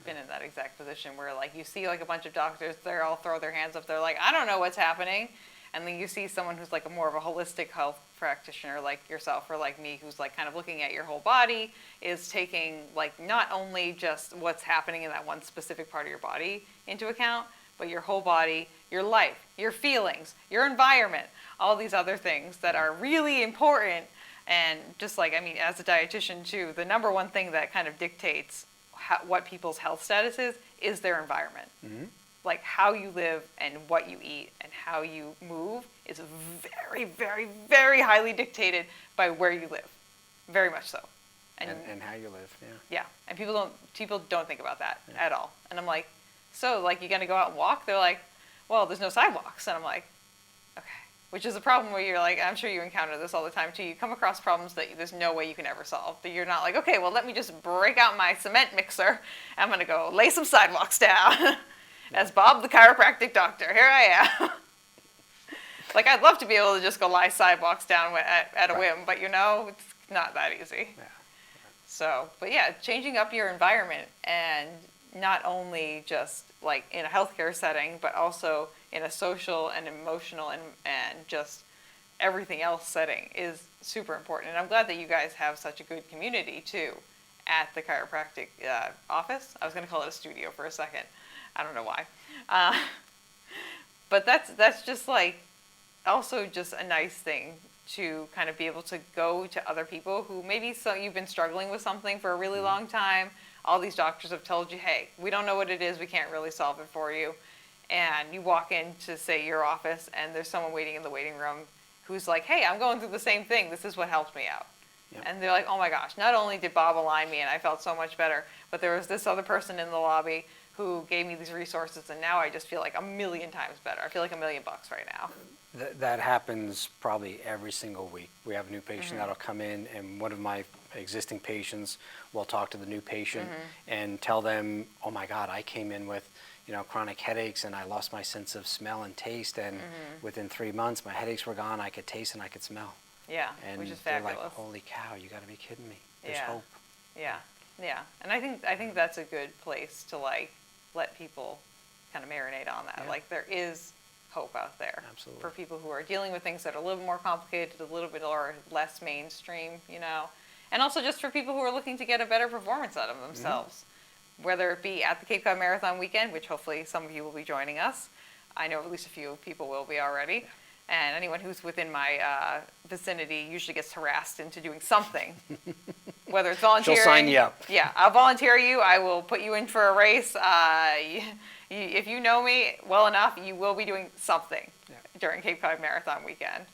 been in that exact position where like you see like a bunch of doctors, they all throw their hands up, they're like, I don't know what's happening. And then you see someone who's like more of a holistic health practitioner like yourself or like me, who's like kind of looking at your whole body, is taking like not only just what's happening in that one specific part of your body into account, but your whole body, your life, your feelings, your environment, all these other things that are really important. And just like, I mean, as a dietitian too, the number one thing that kind of dictates what people's health status is their environment. Mm-hmm. Like how you live and what you eat and how you move is very, very, very highly dictated by where you live. Very much so. And how you live, yeah. Yeah, and people don't think about that at all. And I'm like, so like you're gonna go out and walk? They're like, well, there's no sidewalks. And I'm like, okay. Which is a problem where you're like, I'm sure you encounter this all the time too. You come across problems that there's no way you can ever solve. That you're not like, okay, well, let me just break out my cement mixer. I'm gonna go lay some sidewalks down. As Bob the chiropractic doctor, here I am. Like I'd love to be able to just go lie sidewalks down at a whim, but it's not that easy. Yeah. So, but yeah, changing up your environment, and not only just like in a healthcare setting, but also in a social and emotional and just everything else setting is super important. And I'm glad that you guys have such a good community too at the chiropractic office. I was going to call it a studio for a second. I don't know why. But that's just like also just a nice thing to kind of be able to go to other people who maybe you've been struggling with something for a really long time. All these doctors have told you, hey, we don't know what it is. We can't really solve it for you. And you walk into, say, your office, and there's someone waiting in the waiting room who's like, hey, I'm going through the same thing. This is what helped me out. Yep. And they're like, oh my gosh, not only did Bob align me and I felt so much better, but there was this other person in the lobby who gave me these resources, and now I just feel like a million times better. I feel like $1 million right now. That happens probably every single week. We have a new patient that'll come in, and one of my existing patients will talk to the new patient and tell them, oh my God, I came in with chronic headaches and I lost my sense of smell and taste, and within 3 months my headaches were gone. I could taste and I could smell. Yeah, and which is they're fabulous. like, holy cow, you got to be kidding me. There's hope. Yeah, yeah, and I think that's a good place to like let people kind of marinate on that. Yeah. Like there is hope out there. Absolutely. For people who are dealing with things that are a little bit more complicated, a little bit or less mainstream, and also just for people who are looking to get a better performance out of themselves, whether it be at the Cape Cod Marathon weekend, which hopefully some of you will be joining us. I know at least a few people will be already. Yeah. And anyone who's within my vicinity usually gets harassed into doing something, whether it's volunteering. She'll sign you up. Yeah, I'll volunteer you. I will put you in for a race. If you know me well enough, you will be doing something during Cape Cod Marathon weekend.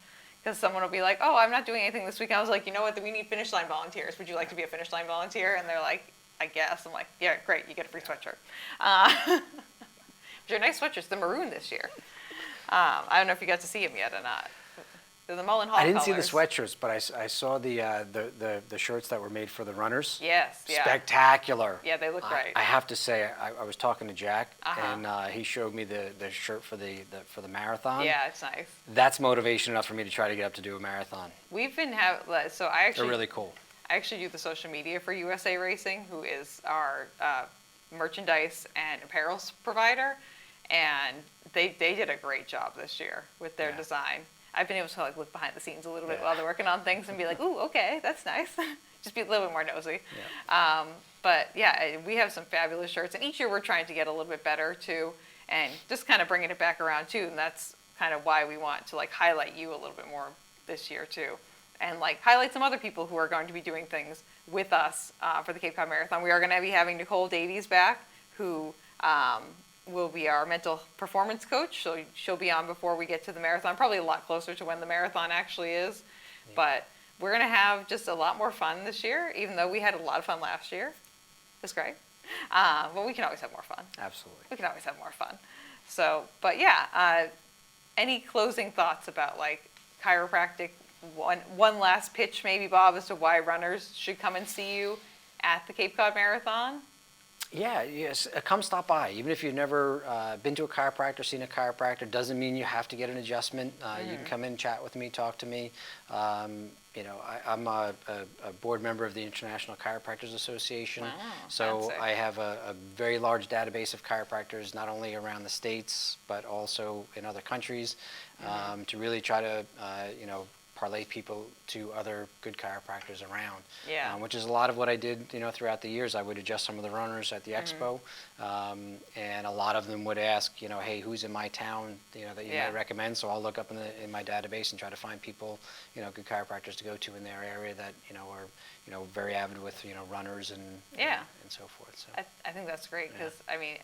Because someone will be like, oh, I'm not doing anything this weekend. I was like, you know what, we need finish line volunteers. Would you like to be a finish line volunteer? And they're like, I guess. I'm like, yeah, great, you get a free sweatshirt. Your nice sweatshirt's the maroon this year. I don't know if you got to see them yet or not. They're the Mullen Hall I didn't colors. see the sweatshirts, but I saw the shirts that were made for the runners. Yes, yeah. Spectacular. Yeah, they look great. I have to say, I was talking to Jack, and he showed me the shirt for the marathon. Yeah, it's nice. That's motivation enough for me to try to get up to do a marathon. We've been they're really cool. I actually do the social media for USA Racing, who is our merchandise and apparel provider, and they did a great job this year with their design. I've been able to look behind the scenes a little bit while they're working on things and be like, ooh, okay, that's nice. Just be a little bit more nosy. Yeah. But yeah, we have some fabulous shirts, and each year we're trying to get a little bit better too, and just kind of bringing it back around too. And that's kind of why we want to highlight you a little bit more this year too, and highlight some other people who are going to be doing things with us for the Cape Cod Marathon. We are going to be having Nicole Davies back, who will be our mental performance coach. So she'll be on before we get to the marathon, probably a lot closer to when the marathon actually is. Yeah. But we're going to have just a lot more fun this year, even though we had a lot of fun last year. It was great. But we can always have more fun. Absolutely. We can always have more fun. So, but yeah, any closing thoughts about chiropractic? One last pitch maybe, Bob, as to why runners should come and see you at the Cape Cod Marathon? Yes, come stop by. Even if you've never been to a chiropractor, seen a chiropractor, doesn't mean you have to get an adjustment. You can come in, chat with me, talk to me. I'm a board member of the International Chiropractors Association. Wow, so fancy. I have a very large database of chiropractors, not only around the States, but also in other countries, to really try to, parlay people to other good chiropractors around. Yeah. Which is a lot of what I did, throughout the years. I would adjust some of the runners at the expo, and a lot of them would ask, hey, who's in my town, that you might recommend? So I'll look up in my database and try to find people, good chiropractors to go to in their area that, are, very avid with, runners and so forth. So I think that's great because,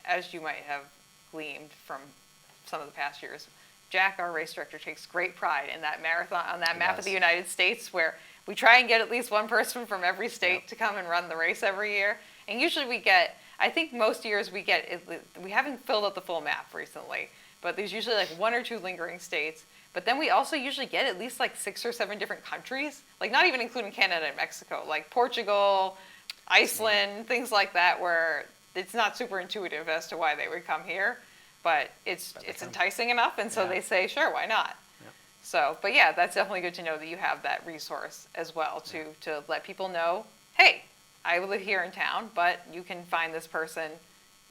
as you might have gleaned from some of the past years, Jack, our race director, takes great pride in that marathon, on that map of the United States, where we try and get at least one person from every state to come and run the race every year. And usually we get, I think most years we haven't filled out the full map recently, but there's usually like 1 or 2 lingering states. But then we also usually get at least like 6 or 7 different countries, like not even including Canada and Mexico, like Portugal, Iceland, things like that, where it's not super intuitive as to why they would come here. But it's enticing enough, and so they say, sure, why not? Yeah. So, but yeah, that's definitely good to know that you have that resource as well to let people know, hey, I live here in town, but you can find this person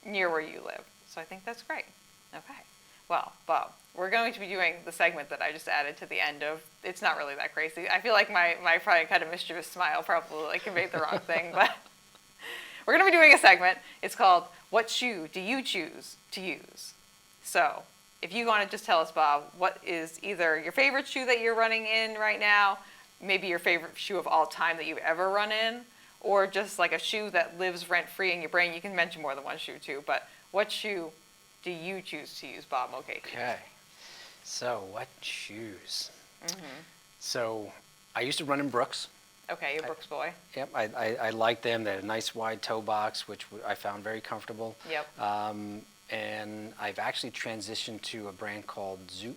near where you live. So I think that's great. Okay. Well, Bob, we're going to be doing the segment that I just added to the end of, it's not really that crazy. I feel like my probably kind of mischievous smile probably conveyed the wrong thing, but we're going to be doing a segment. It's called, What Shoe Do You Choose to Use? So, if you want to just tell us, Bob, what is either your favorite shoe that you're running in right now, maybe your favorite shoe of all time that you've ever run in, or just like a shoe that lives rent-free in your brain. You can mention more than one shoe too, but what shoe do you choose to use, Bob Mulcahy? Okay. So, what shoes? So, I used to run in Brooks. Okay, you're a Brooks boy. Yep, I like them. They had a nice wide toe box, which I found very comfortable. Yep. And I've actually transitioned to a brand called Zoot.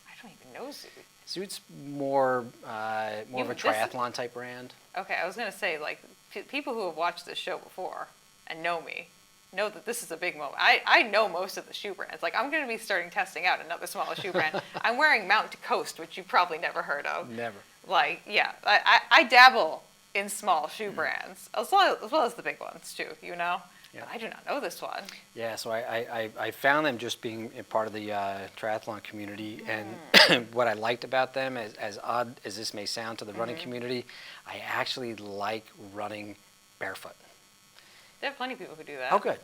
I don't even know Zoot. Zoot's more of a triathlon type brand. Okay, I was going to say, like, people who have watched this show before and know me know that this is a big moment. I know most of the shoe brands. Like, I'm going to be starting testing out another smaller shoe brand. I'm wearing Mount Coast, which you probably never heard of. Never. Like, yeah, I dabble in small shoe brands, as well as the big ones, too, Yeah. But I do not know this one. Yeah, so I found them just being a part of the triathlon community, and what I liked about them, as odd as this may sound to the running community, I actually like running barefoot. There are plenty of people who do that. Oh, good.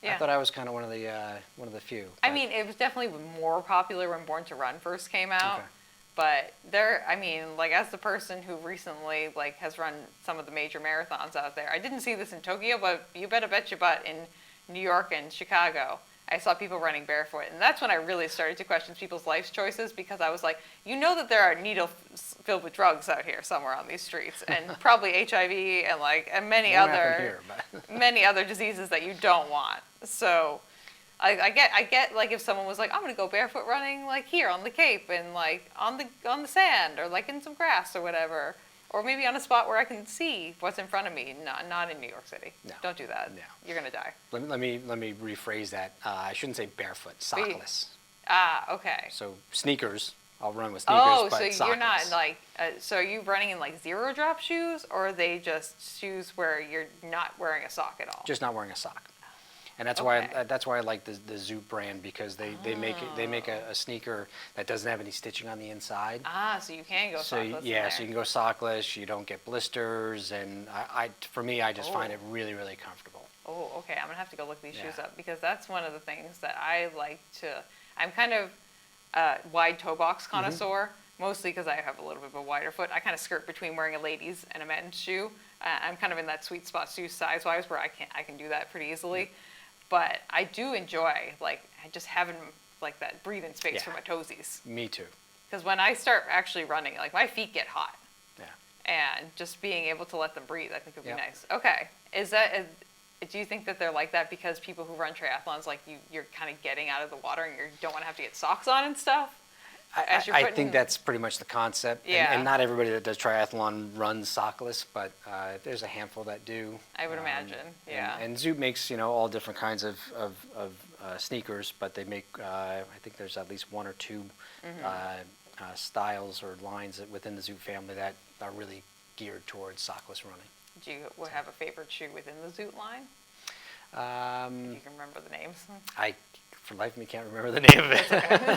Yeah. I thought I was kind of one of the few. I mean, it was definitely more popular when Born to Run first came out. Okay. But like as the person who recently has run some of the major marathons out there, I didn't see this in Tokyo, but you bet your butt in New York and Chicago, I saw people running barefoot. And that's when I really started to question people's life choices, because I was like, that there are needles filled with drugs out here somewhere on these streets, and probably HIV and many other diseases that you don't want. So I get like if someone was like, I'm gonna go barefoot running like here on the Cape and like on the sand or like in some grass or whatever, or maybe on a spot where I can see what's in front of me. Not in New York City. No. Don't do that. No. You're gonna die. Let me rephrase that. I shouldn't say barefoot, sockless. Okay. So sneakers. I'll run with sneakers, but sockless. So you're not like. So are you running in like zero drop shoes, or are they just shoes where you're not wearing a sock at all? Just not wearing a sock. And that's why I like the Zoot brand, because they make a sneaker that doesn't have any stitching on the inside. So you can go sockless. Yeah, so you can go sockless. You don't get blisters, and for me, I just find it really, really comfortable. Oh, okay. I'm gonna have to go look these shoes up, because that's one of the things that I like to. I'm kind of a wide toe box connoisseur, mostly because I have a little bit of a wider foot. I kind of skirt between wearing a ladies and a men's shoe. I'm kind of in that sweet spot shoe size-wise where I can do that pretty easily. But I do enjoy just having that breathing space for my toesies. Me too. Because when I start actually running, my feet get hot. Yeah. And just being able to let them breathe, I think would be nice. Okay. Do you think that they're like that because people who run triathlons, you're kind of getting out of the water and you don't want to have to get socks on and stuff? I think that's pretty much the concept. Yeah. And not everybody that does triathlon runs sockless, but there's a handful that do. I would imagine, yeah. And Zoot makes, all different kinds of sneakers, but they make, I think there's at least 1 or 2 styles or lines within the Zoot family that are really geared towards sockless running. Do you have a favorite shoe within the Zoot line? You can remember the names? For life of me, can't remember the name of it. Okay.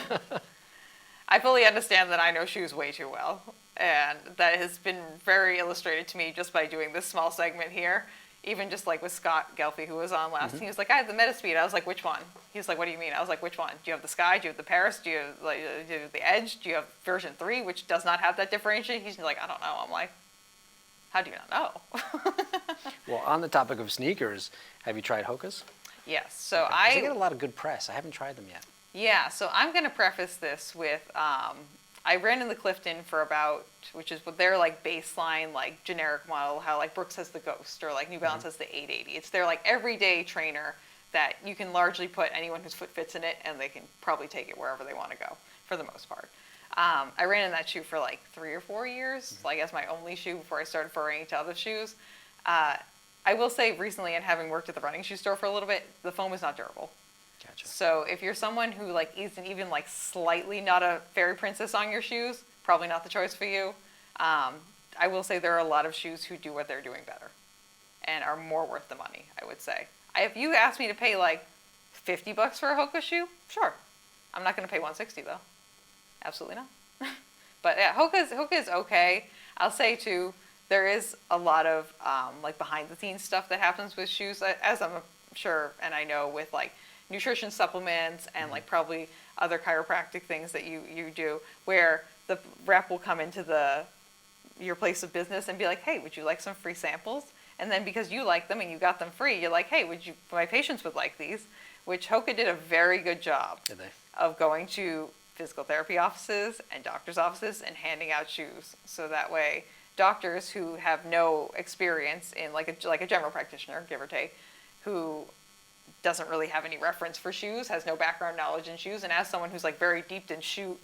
I fully understand that I know shoes way too well. And that has been very illustrated to me just by doing this small segment here. Even just like with Scott Gelfie, who was on last, he was like, I have the Metaspeed. I was like, which one? He was like, what do you mean? I was like, which one? Do you have the Sky? Do you have the Paris? Do you have the Edge? Do you have version 3, which does not have that differentiation? He's like, I don't know. I'm like, how do you not know? Well, on the topic of sneakers, have you tried Hokas? Yes. So Okay. 'Cause they get a lot of good press. I haven't tried them yet. Yeah, so I'm going to preface this with, I ran in the Clifton for about, which is what their like baseline, like generic model, how like Brooks has the Ghost or like New Balance has the 880. It's their like everyday trainer that you can largely put anyone whose foot fits in it and they can probably take it wherever they want to go for the most part. I ran in that shoe for like 3 or 4 years, like as my only shoe before I started foraying into other shoes. I will say recently, and having worked at the running shoe store for a little bit, the foam is not durable. Gotcha. So if you're someone who like isn't even like slightly not a fairy princess on your shoes, probably not the choice for you. I will say there are a lot of shoes who do what they're doing better and are more worth the money, I would say. If you asked me to pay like $50 for a Hoka shoe, sure. I'm not going to pay $160 though. Absolutely not. But yeah, Hoka is okay. I'll say too, there is a lot of like behind the scenes stuff that happens with shoes, as I'm sure and I know with like nutrition supplements and like probably other chiropractic things that you do, where the rep will come into your place of business and be like, hey, would you like some free samples? And then because you like them and you got them free, you're like, hey, my patients would like these, which Hoka did a very good job of going to physical therapy offices and doctors' offices and handing out shoes. So that way doctors who have no experience in like a general practitioner, give or take, who doesn't really have any reference for shoes, has no background knowledge in shoes, and as someone who's like very deep in shoe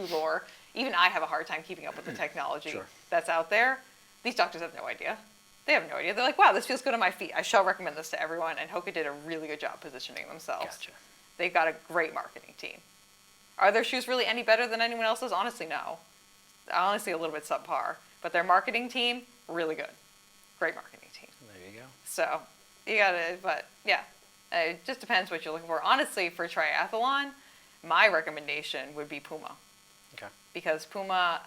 lore, even I have a hard time keeping up with the technology that's out there. These doctors have no idea. They have no idea. They're like, wow, this feels good on my feet. I shall recommend this to everyone, and Hoka did a really good job positioning themselves. Gotcha. They've got a great marketing team. Are their shoes really any better than anyone else's? Honestly, no. Honestly, a little bit subpar. But their marketing team, really good. Great marketing team. There you go. So, you gotta, but yeah. It just depends what you're looking for. Honestly, for triathlon, my recommendation would be Puma. Okay. Because Puma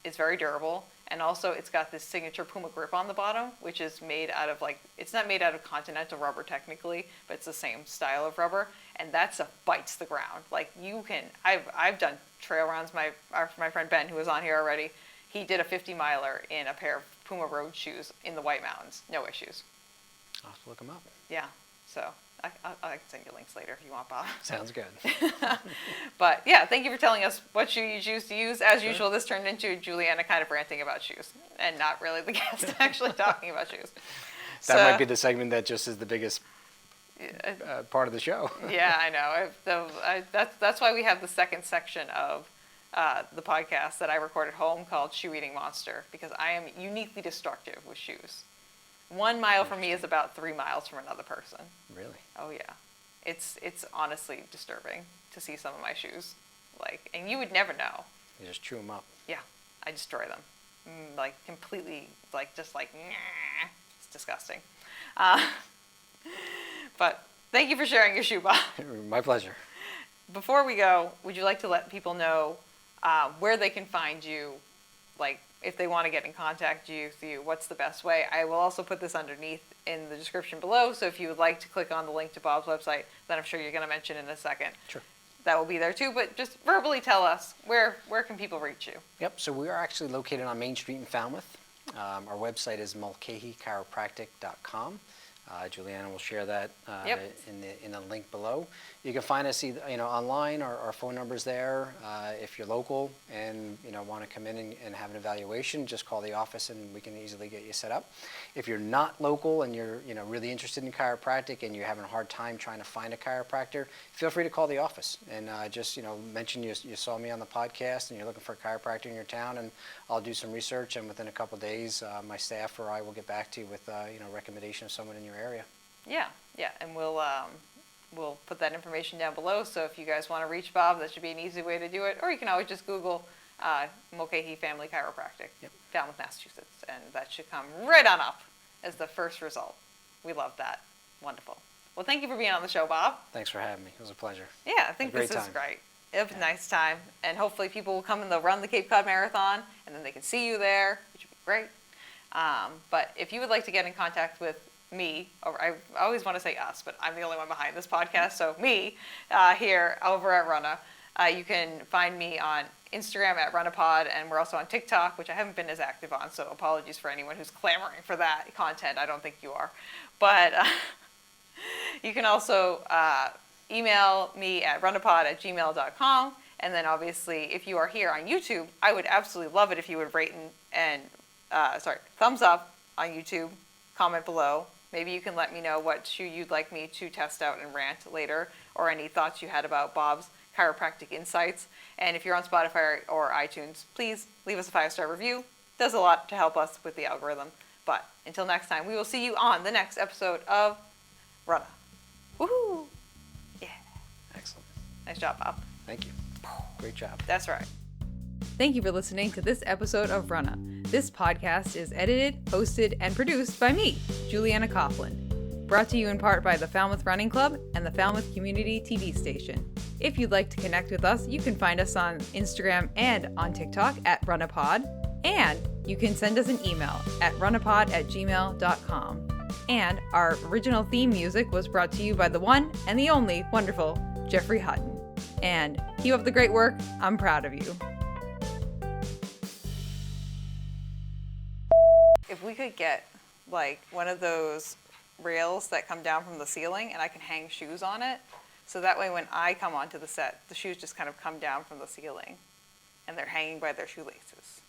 is very durable, and also it's got this signature Puma grip on the bottom, which is made out of like, it's not made out of continental rubber technically, but it's the same style of rubber, and that stuff bites the ground. Like you can, I've done trail runs. My friend Ben, who was on here already, he did a 50-miler in a pair of Puma road shoes in the White Mountains. No issues. I'll have to look them up. Yeah. So I can send you links later if you want, Bob. Sounds good. But yeah, thank you for telling us what shoe you choose to use. As usual, this turned into Juliana kind of ranting about shoes and not really the guest actually talking about shoes. That might be the segment that just is the biggest part of the show. Yeah, I know. That's why we have the second section of the podcast that I record at home called Shoe Eating Monster, because I am uniquely destructive with shoes. 1 mile from me is about 3 miles from another person. Really? Oh yeah, it's honestly disturbing to see some of my shoes, like, and you would never know. You just chew them up. Yeah, I destroy them, like completely, like just like, nah. It's disgusting. But thank you for sharing your shoe, Bob. My pleasure. Before we go, would you like to let people know where they can find you, like if they want to get in contact with you, what's the best way? I will also put this underneath in the description below, so if you would like to click on the link to Bob's website that I'm sure you're going to mention in a second, Sure. that will be there too. But just verbally tell us, where can people reach you? Yep, so we are actually located on Main Street in Falmouth. Our website is mulcahychiropractic.com. Juliana will share that in the link below. You can find us either, online. Our phone number's there. If you're local and want to come in and have an evaluation, just call the office and we can easily get you set up. If you're not local and you're really interested in chiropractic and you're having a hard time trying to find a chiropractor, feel free to call the office and just mention you saw me on the podcast and you're looking for a chiropractor in your town, and I'll do some research, and within a couple of days my staff or I will get back to you with recommendation of someone in your area. Yeah, and we'll put that information down below, so if you guys want to reach Bob, that should be an easy way to do it. Or you can always just Google Mulcahy Family Chiropractic, Falmouth, Massachusetts, and that should come right on up as the first result. We love that. Wonderful. Well, thank you for being on the show, Bob. Thanks for having me. It was a pleasure. Yeah, I think this is great. It was a nice time, and hopefully people will come and they'll run the Cape Cod Marathon, and then they can see you there, which would be great. But if you would like to get in contact with me, or I always want to say us, but I'm the only one behind this podcast, so me here over at Runnah, you can find me on Instagram at RunnahPod, and we're also on TikTok, which I haven't been as active on, so apologies for anyone who's clamoring for that content. I don't think you are. But you can also email me at runnahpod@gmail.com. And then obviously, if you are here on YouTube, I would absolutely love it if you would rate and thumbs up on YouTube, comment below. Maybe you can let me know what shoe you'd like me to test out and rant later, or any thoughts you had about Bob's chiropractic insights. And if you're on Spotify or iTunes, please leave us a 5-star review. It does a lot to help us with the algorithm. But until next time, we will see you on the next episode of Runnah. Woohoo! Yeah. Excellent. Nice job, Bob. Thank you. Great job. That's right. Thank you for listening to this episode of Runnah. This podcast is edited, hosted, and produced by me, Juliana Coughlin. Brought to you in part by the Falmouth Running Club and the Falmouth Community TV station. If you'd like to connect with us, you can find us on Instagram and on TikTok at RunnahPod. And you can send us an email at runnahpod@gmail.com. And our original theme music was brought to you by the one and the only wonderful Jeffrey Hutton. And keep up the great work. I'm proud of you. If we could get like one of those rails that come down from the ceiling and I can hang shoes on it, so that way when I come onto the set, the shoes just kind of come down from the ceiling and they're hanging by their shoelaces.